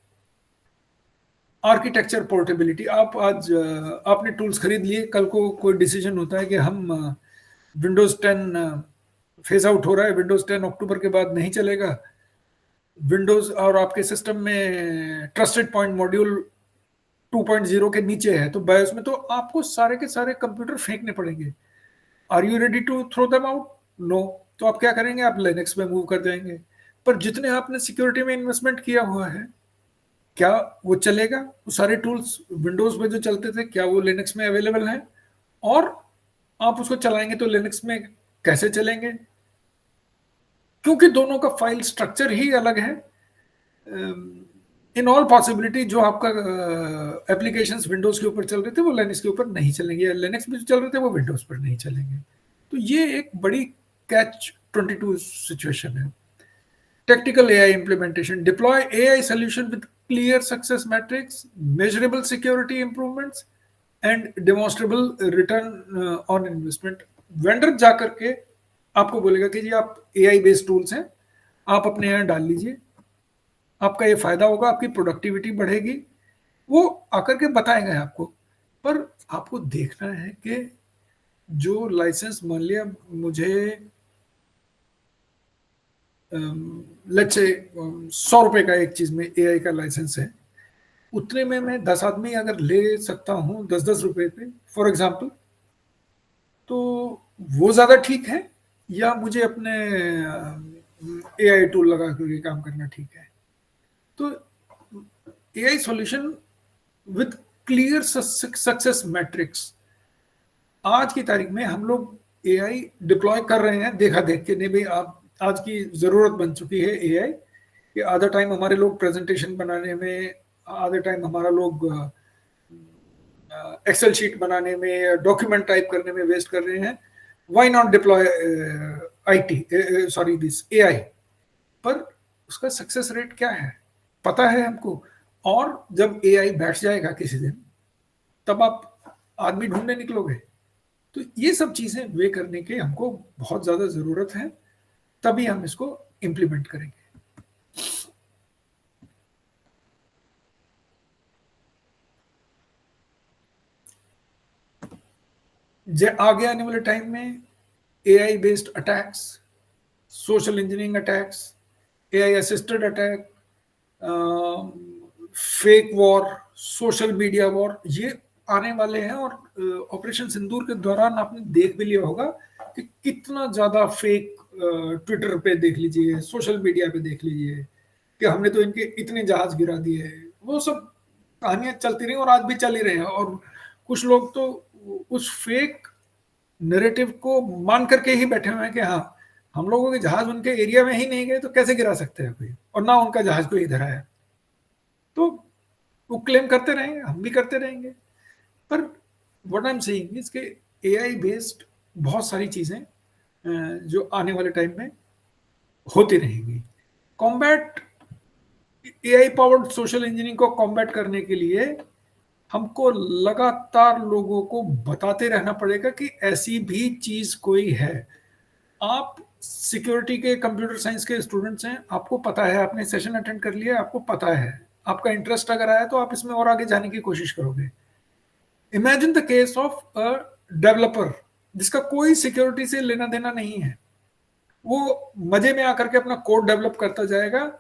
आर्किटेक्चर पोर्टेबिलिटी, आप आज आपने टूल्स खरीद लिए, कल को कोई डिसीजन होता है कि हम विंडोज 10 फेज आउट हो रहा है, विंडोज 10 अक्टूबर के बाद नहीं चलेगा, विंडोज और आपके सिस्टम में ट्रस्टेड पॉइंट मॉड्यूल 2.0 के नीचे है, तो बायोस में तो आपको सारे के सारे कंप्यूटर फेंकने पड़ेंगे। Are you ready to throw them out? No. तो आप क्या करेंगे? आप लिनक्स में मूव कर जाएंगे। पर जितने आपने सिक्योरिटी में इन्वेस्टमेंट किया हुआ है, क्या वो चलेगा? वो सारे टूल्स विंडोज में जो चलते थे, क्या वो लिनक्स में अवेलेबल है? और आप उसको चलाएंगे तो लिनक्स में कैसे चलेंगे? क्योंकि दोनों का फाइल स्ट्रक्चर ही अलग है। इन ऑल पॉसिबिलिटी जो आपका एप्लीकेशंस विंडोज के ऊपर चल रहे थे वो लिनक्स के ऊपर नहीं चलेंगे, या लिनक्स में जो चल रहे थे वो विंडोज पर नहीं चलेंगे। तो ये एक बड़ी कैच 22 सिचुएशन है। Technical AI implementation, deploy AI solution with clear success metrics, measurable security improvements and demonstrable return on investment. Vendor जाकर के आपको बोलेगा कि जी आप एआई बेस्ड टूल्स हैं, आप अपने यहाँ डाल लीजिए, आपका ये फायदा होगा, आपकी प्रोडक्टिविटी बढ़ेगी, वो आकर के बताएंगे आपको। पर आपको देखना है कि जो लाइसेंस, मान लिया मुझे लेट्स से 100 रुपए का एक चीज में एआई का लाइसेंस है, उतने में मैं 10 आदमी अगर ले सकता हूँ 10-10 रुपए पे फॉर एग्जाम्पल, तो वो ज्यादा ठीक है, या मुझे अपने एआई टूल लगा करके काम करना ठीक है? तो AI solution with clear success metrics। आज की तारीख में हम लोग AI डिप्लॉय कर रहे हैं देखा देख के, नहीं भाई आप आज की जरूरत बन चुकी है AI कि आधा टाइम हमारे लोग प्रेजेंटेशन बनाने में, आधा टाइम हमारा लोग एक्सेल शीट बनाने में, डॉक्यूमेंट टाइप करने में वेस्ट कर रहे हैं। Why not deploy this AI? पर उसका सक्सेस रेट क्या है पता है हमको, और जब AI बैठ जाएगा किसी दिन तब आप आदमी ढूंढने निकलोगे। तो ये सब चीजें वे करने के हमको बहुत ज्यादा जरूरत है, तभी हम इसको इंप्लीमेंट करेंगे। आगे आने वाले टाइम में AI based attacks, social engineering attacks, AI assisted attack, fake war, social media war, ये आने वाले हैं। और ऑपरेशन सिंदूर के दौरान आपने देख भी लिया होगा कि कितना ज्यादा फेक, ट्विटर पे देख लीजिए, सोशल मीडिया पे देख लीजिए कि हमने तो इनके इतने जहाज गिरा दिए, वो सब कहानियां चलती रही और आज भी चल ही रहे हैं। और कुछ लोग तो उस फेक नैरेटिव को मान करके ही बैठे हुए हैं कि हाँ, हम लोगों के जहाज उनके एरिया में ही नहीं गए तो कैसे गिरा सकते हैं कोई, और ना उनका जहाज कोई इधर आया। तो वो क्लेम करते रहेंगे, हम भी करते रहेंगे। पर what I am saying is कि AI बेस्ड बहुत सारी चीजें जो आने वाले टाइम में होती रहेंगी। Combat AI powered social engineering को कॉम्बैट करने के लिए हमको लगातार लोगों को बताते रहना पड़ेगा कि ऐसी भी चीज कोई है। आप सिक्योरिटी के, कंप्यूटर साइंस के स्टूडेंट्स हैं, आपको पता है, आपने सेशन अटेंड कर लिया, आपको पता है, आपका इंटरेस्ट अगर आया तो आप इसमें और आगे जाने की कोशिश करोगे। Imagine the case of a developer जिसका कोई सिक्योरिटी से लेना देना नहीं है, वो मजे में आकर के अपना कोड डेवलप करता जाएगा,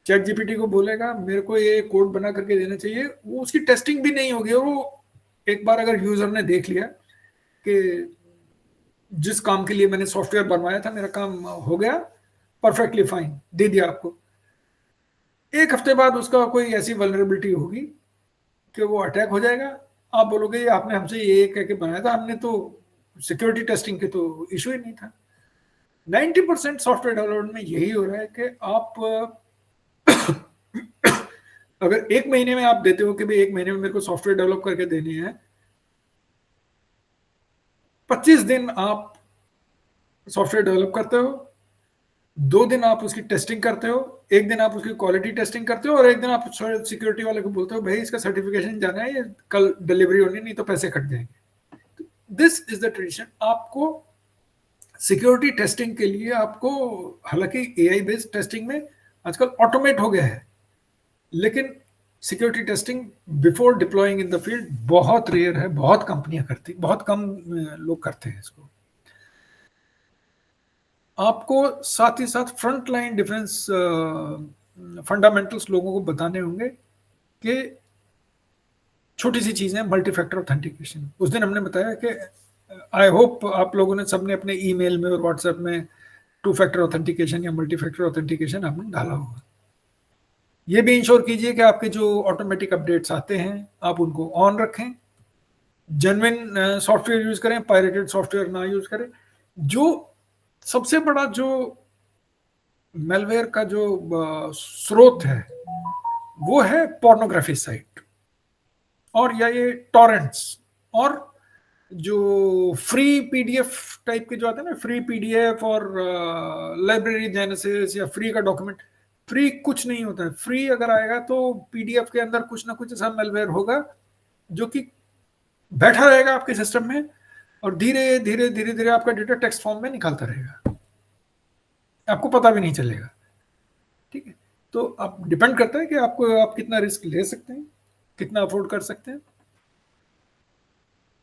चैट जीपीटी को बोलेगा मेरे को ये कोड बना करके देना चाहिए, वो उसकी टेस्टिंग भी नहीं होगी। और वो एक बार अगर यूजर ने देख लिया कि जिस काम के लिए मैंने सॉफ्टवेयर बनवाया था मेरा काम हो गया परफेक्टली फाइन, दे दिया आपको, एक हफ्ते बाद उसका कोई ऐसी वल्नरेबिलिटी होगी कि वो अटैक हो जाएगा। आप बोलोगे ये आपने हमसे ये कह के बनाया था, हमने तो सिक्योरिटी टेस्टिंग के तो इशू ही नहीं था। 90% सॉफ्टवेयर डेवलपमेंट में यही हो रहा है कि आप अगर एक महीने में आप देते हो कि भाई एक महीने में मेरे को सॉफ्टवेयर डेवलप करके देनी है, 25 दिन आप सॉफ्टवेयर डेवलप करते हो, 2 दिन आप उसकी टेस्टिंग करते हो, 1 दिन आप उसकी क्वालिटी टेस्टिंग करते हो, और 1 दिन आप सिक्योरिटी वाले को बोलते हो भाई इसका सर्टिफिकेशन जाना है, ये कल डिलीवरी होनी, नहीं तो पैसे कट जाएंगे। This is the tradition. आपको सिक्योरिटी टेस्टिंग के लिए आपको, हालांकि AI बेस्ड टेस्टिंग में आजकल ऑटोमेट हो गया है, लेकिन security testing before deploying in the field बहुत रेयर है, बहुत कंपनियां करती, बहुत कम लोग करते हैं इसको। आपको साथ ही साथ फ्रंट लाइन डिफेंस फंडामेंटल्स लोगों को बताने होंगे कि छोटी सी चीजें, मल्टी फैक्टर ऑथेंटिकेशन। उस दिन हमने बताया कि आई होप आप लोगों ने सबने अपने ईमेल में और व्हाट्सएप में 2 फैक्टर ऑथेंटिकेशन या मल्टी फैक्टर ऑथेंटिकेशन आपने डाला होगा। ये भी इंश्योर कीजिए कि आपके जो ऑटोमेटिक अपडेट्स आते हैं आप उनको ऑन रखें, जेन्युइन सॉफ्टवेयर यूज करें, पायरेटेड सॉफ्टवेयर ना यूज करें। जो सबसे बड़ा जो मेलवेयर का जो स्रोत है वो है पोर्नोग्राफी साइट, और या ये टॉरेंट्स, और जो फ्री पीडीएफ टाइप के जो आते हैं ना, फ्री पीडीएफ और लाइब्रेरी जेनेसिस या फ्री का डॉक्यूमेंट, फ्री कुछ नहीं होता है। फ्री अगर आएगा तो पीडीएफ के अंदर कुछ ना कुछ ऐसा मेलवेयर होगा जो कि बैठा रहेगा आपके सिस्टम में, और धीरे धीरे धीरे धीरे आपका डेटा टेक्स्ट फॉर्म में निकालता रहेगा, आपको पता भी नहीं चलेगा। ठीक है, तो आप डिपेंड करता है कि आपको, आप कितना रिस्क ले सकते हैं, कितना अफोर्ड कर सकते हैं।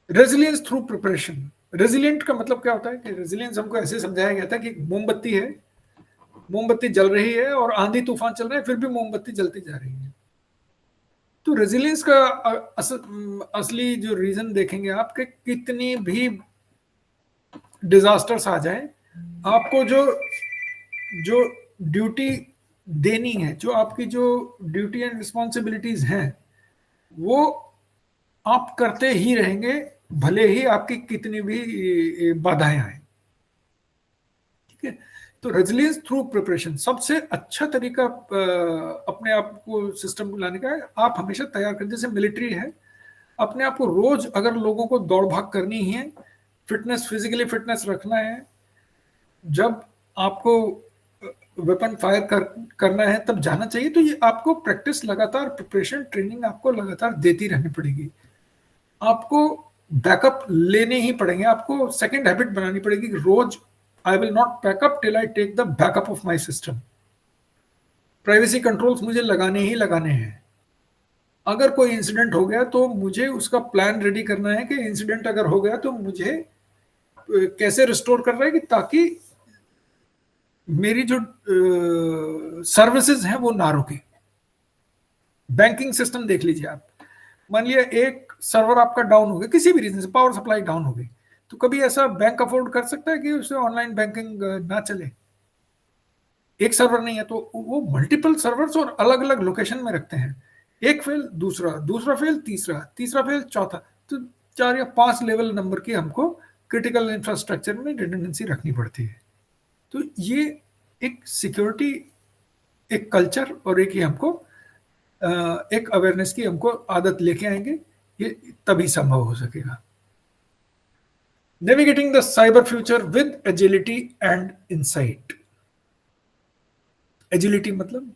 Resilience through preparation. रेजिलियंट का मतलब क्या होता है कि रेजिलियंस हमको ऐसे समझाया गया था कि मोमबत्ती है, मोमबत्ती जल रही है और आंधी तूफान चल रहा है, फिर भी मोमबत्ती जलती जा रही है। तो रेजिलियंस का असली जो रीजन देखेंगे आप कि कितनी भी डिजास्टर्स आ जाए, आपको जो ड्यूटी देनी है, जो आपकी जो ड्यूटी एंड रिस्पॉन्सिबिलिटीज हैं, वो आप करते ही रहेंगे, भले ही आपकी कितनी भी बाधाएं आए। ठीक है, तो रेजिलियंस थ्रू प्रिपरेशन सबसे अच्छा तरीका अपने आप को सिस्टम में लाने का है। आप हमेशा तैयार करें, जैसे मिलिट्री है, अपने आप को रोज अगर लोगों को दौड़ भाग करनी है, फिटनेस, फिजिकली फिटनेस रखना है, जब आपको वेपन फायर करना है तब जाना चाहिए। तो ये आपको प्रैक्टिस लगातार, प्रिपरेशन, ट्रेनिंग आपको लगातार देती रहनी पड़ेगी। आपको बैकअप लेने ही पड़ेंगे, आपको सेकंड हैबिट बनानी पड़ेगी कि रोज I will not pack up till I take the backup of my system. Privacy controls मुझे लगाने ही लगाने हैं। अगर कोई इंसिडेंट हो गया तो मुझे उसका प्लान रेडी करना है कि इंसिडेंट अगर हो गया तो मुझे कैसे रिस्टोर करना है, कि ताकि मेरी जो सर्विसेज हैं वो ना रुके। बैंकिंग सिस्टम देख लीजिए आप, मान लिया एक सर्वर आपका डाउन हो गया, किसी भी रीजन से पावर सप्लाई डाउन हो गई, तो कभी ऐसा बैंक अफोर्ड कर सकता है कि उसे ऑनलाइन बैंकिंग ना चले? एक सर्वर नहीं है तो वो मल्टीपल सर्वर्स और अलग अलग लोकेशन में रखते हैं। एक फेल, दूसरा, दूसरा फेल, तीसरा, तीसरा फेल, चौथा, तो 4 या 5 लेवल नंबर की हमको क्रिटिकल इंफ्रास्ट्रक्चर में रिडंडेंसी रखनी पड़ती है। तो ये एक सिक्योरिटी, एक कल्चर और एक ही हमको एक अवेयरनेस की हमको आदत लेके आएंगे, ये तभी संभव हो सकेगा। Navigating the cyber future with agility and insight. Agility मतलब,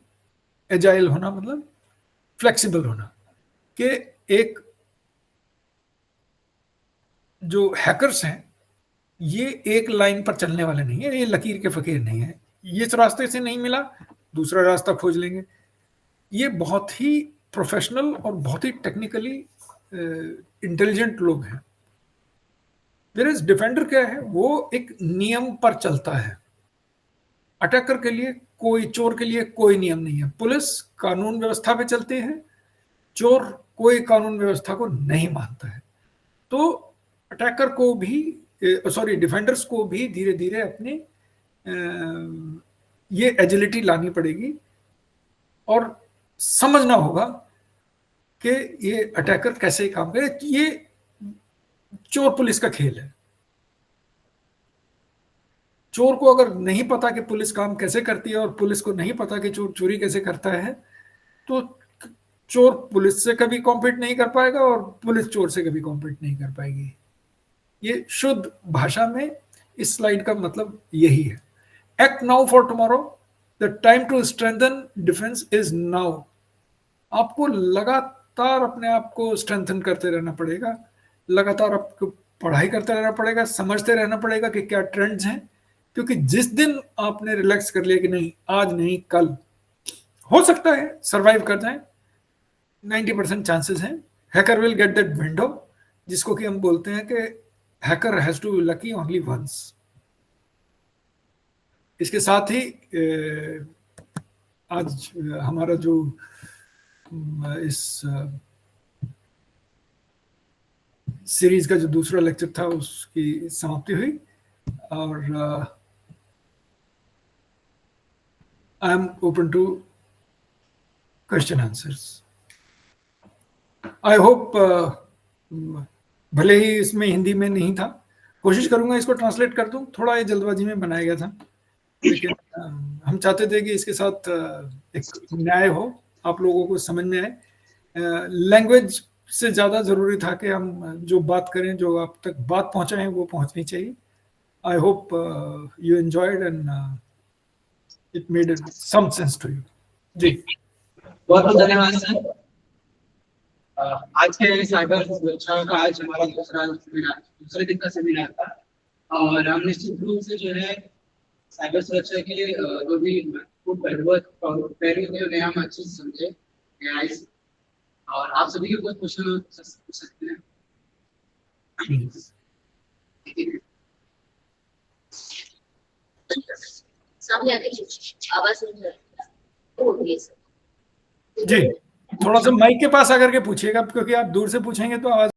एजाइल होना मतलब फ्लेक्सिबल होना, कि एक जो हैकर्स हैं ये एक लाइन पर चलने वाले नहीं है, ये लकीर के फकीर नहीं है, ये इस रास्ते से नहीं मिला दूसरा रास्ता खोज लेंगे। ये बहुत ही प्रोफेशनल और बहुत ही टेक्निकली इंटेलिजेंट लोग हैं। वेयरएज डिफेंडर क्या है, वो एक नियम पर चलता है। अटैकर के लिए कोई, चोर के लिए कोई नियम नहीं है। पुलिस कानून व्यवस्था पे चलते हैं, चोर कोई कानून व्यवस्था को नहीं मानता है। तो अटैकर को भी, सॉरी, डिफेंडर्स को भी धीरे धीरे अपने ये एजिलिटी लानी पड़ेगी और समझना होगा कि ये अटैकर कैसे काम करे। ये चोर पुलिस का खेल है। चोर को अगर नहीं पता कि पुलिस काम कैसे करती है और पुलिस को नहीं पता कि चोर चोरी कैसे करता है, तो चोर पुलिस से कभी कॉम्पीट नहीं कर पाएगा और पुलिस चोर से कभी कॉम्पीट नहीं कर पाएगी। ये शुद्ध भाषा में इस स्लाइड का मतलब यही है। Act now for tomorrow, the time to strengthen defence is now. आपको लगातार अपने आप को स्ट्रेंथन करते रहना पड़ेगा, लगातार आपको पढ़ाई करते रहना पड़ेगा, समझते रहना पड़ेगा कि क्या ट्रेंड्स हैं, क्योंकि जिस दिन आपने रिलैक्स कर लिया कि नहीं आज नहीं कल, हो सकता है सरवाइव कर जाए, 90% चांसेस हैं, hacker will get that window, जिसको कि हम बोलते हैं कि hacker has to be lucky only once. इसके साथ ही आज हमारा जो इस सीरीज का जो दूसरा लेक्चर था उसकी समाप्ति हुई, और I am open to question answers. I hope, भले ही इसमें हिंदी में नहीं था, कोशिश करूंगा इसको ट्रांसलेट कर दूं, थोड़ा ये जल्दबाजी में बनाया गया था, लेकिन हम चाहते थे कि इसके साथ एक न्याय हो, आप लोगों को समझ में आए। लैंग्वेज से ज़्यादा ज़रूरी था कि हम जो बात करें, जो आप तक बात पहुंचाएं, वो पहुंचनी चाहिए। I hope you enjoyed and it made some sense to you. जी, बहुत बहुत धन्यवाद सर। आज के साइबर सुरक्षा का आज हमारा दूसरे दिन का सेमिनार था, और हम निश्चित रूप से जो है साइबर सुरक्षा के जो भी पहलू थे उन्हें हम अच्छे से समझे, और आप सभी के कुछ क्वेश्चन पूछ सकते हैं। सामने आके आवाज नहीं जी, थोड़ा सा माइक के पास आकर के पूछिएगा, क्योंकि आप दूर से पूछेंगे तो आवाज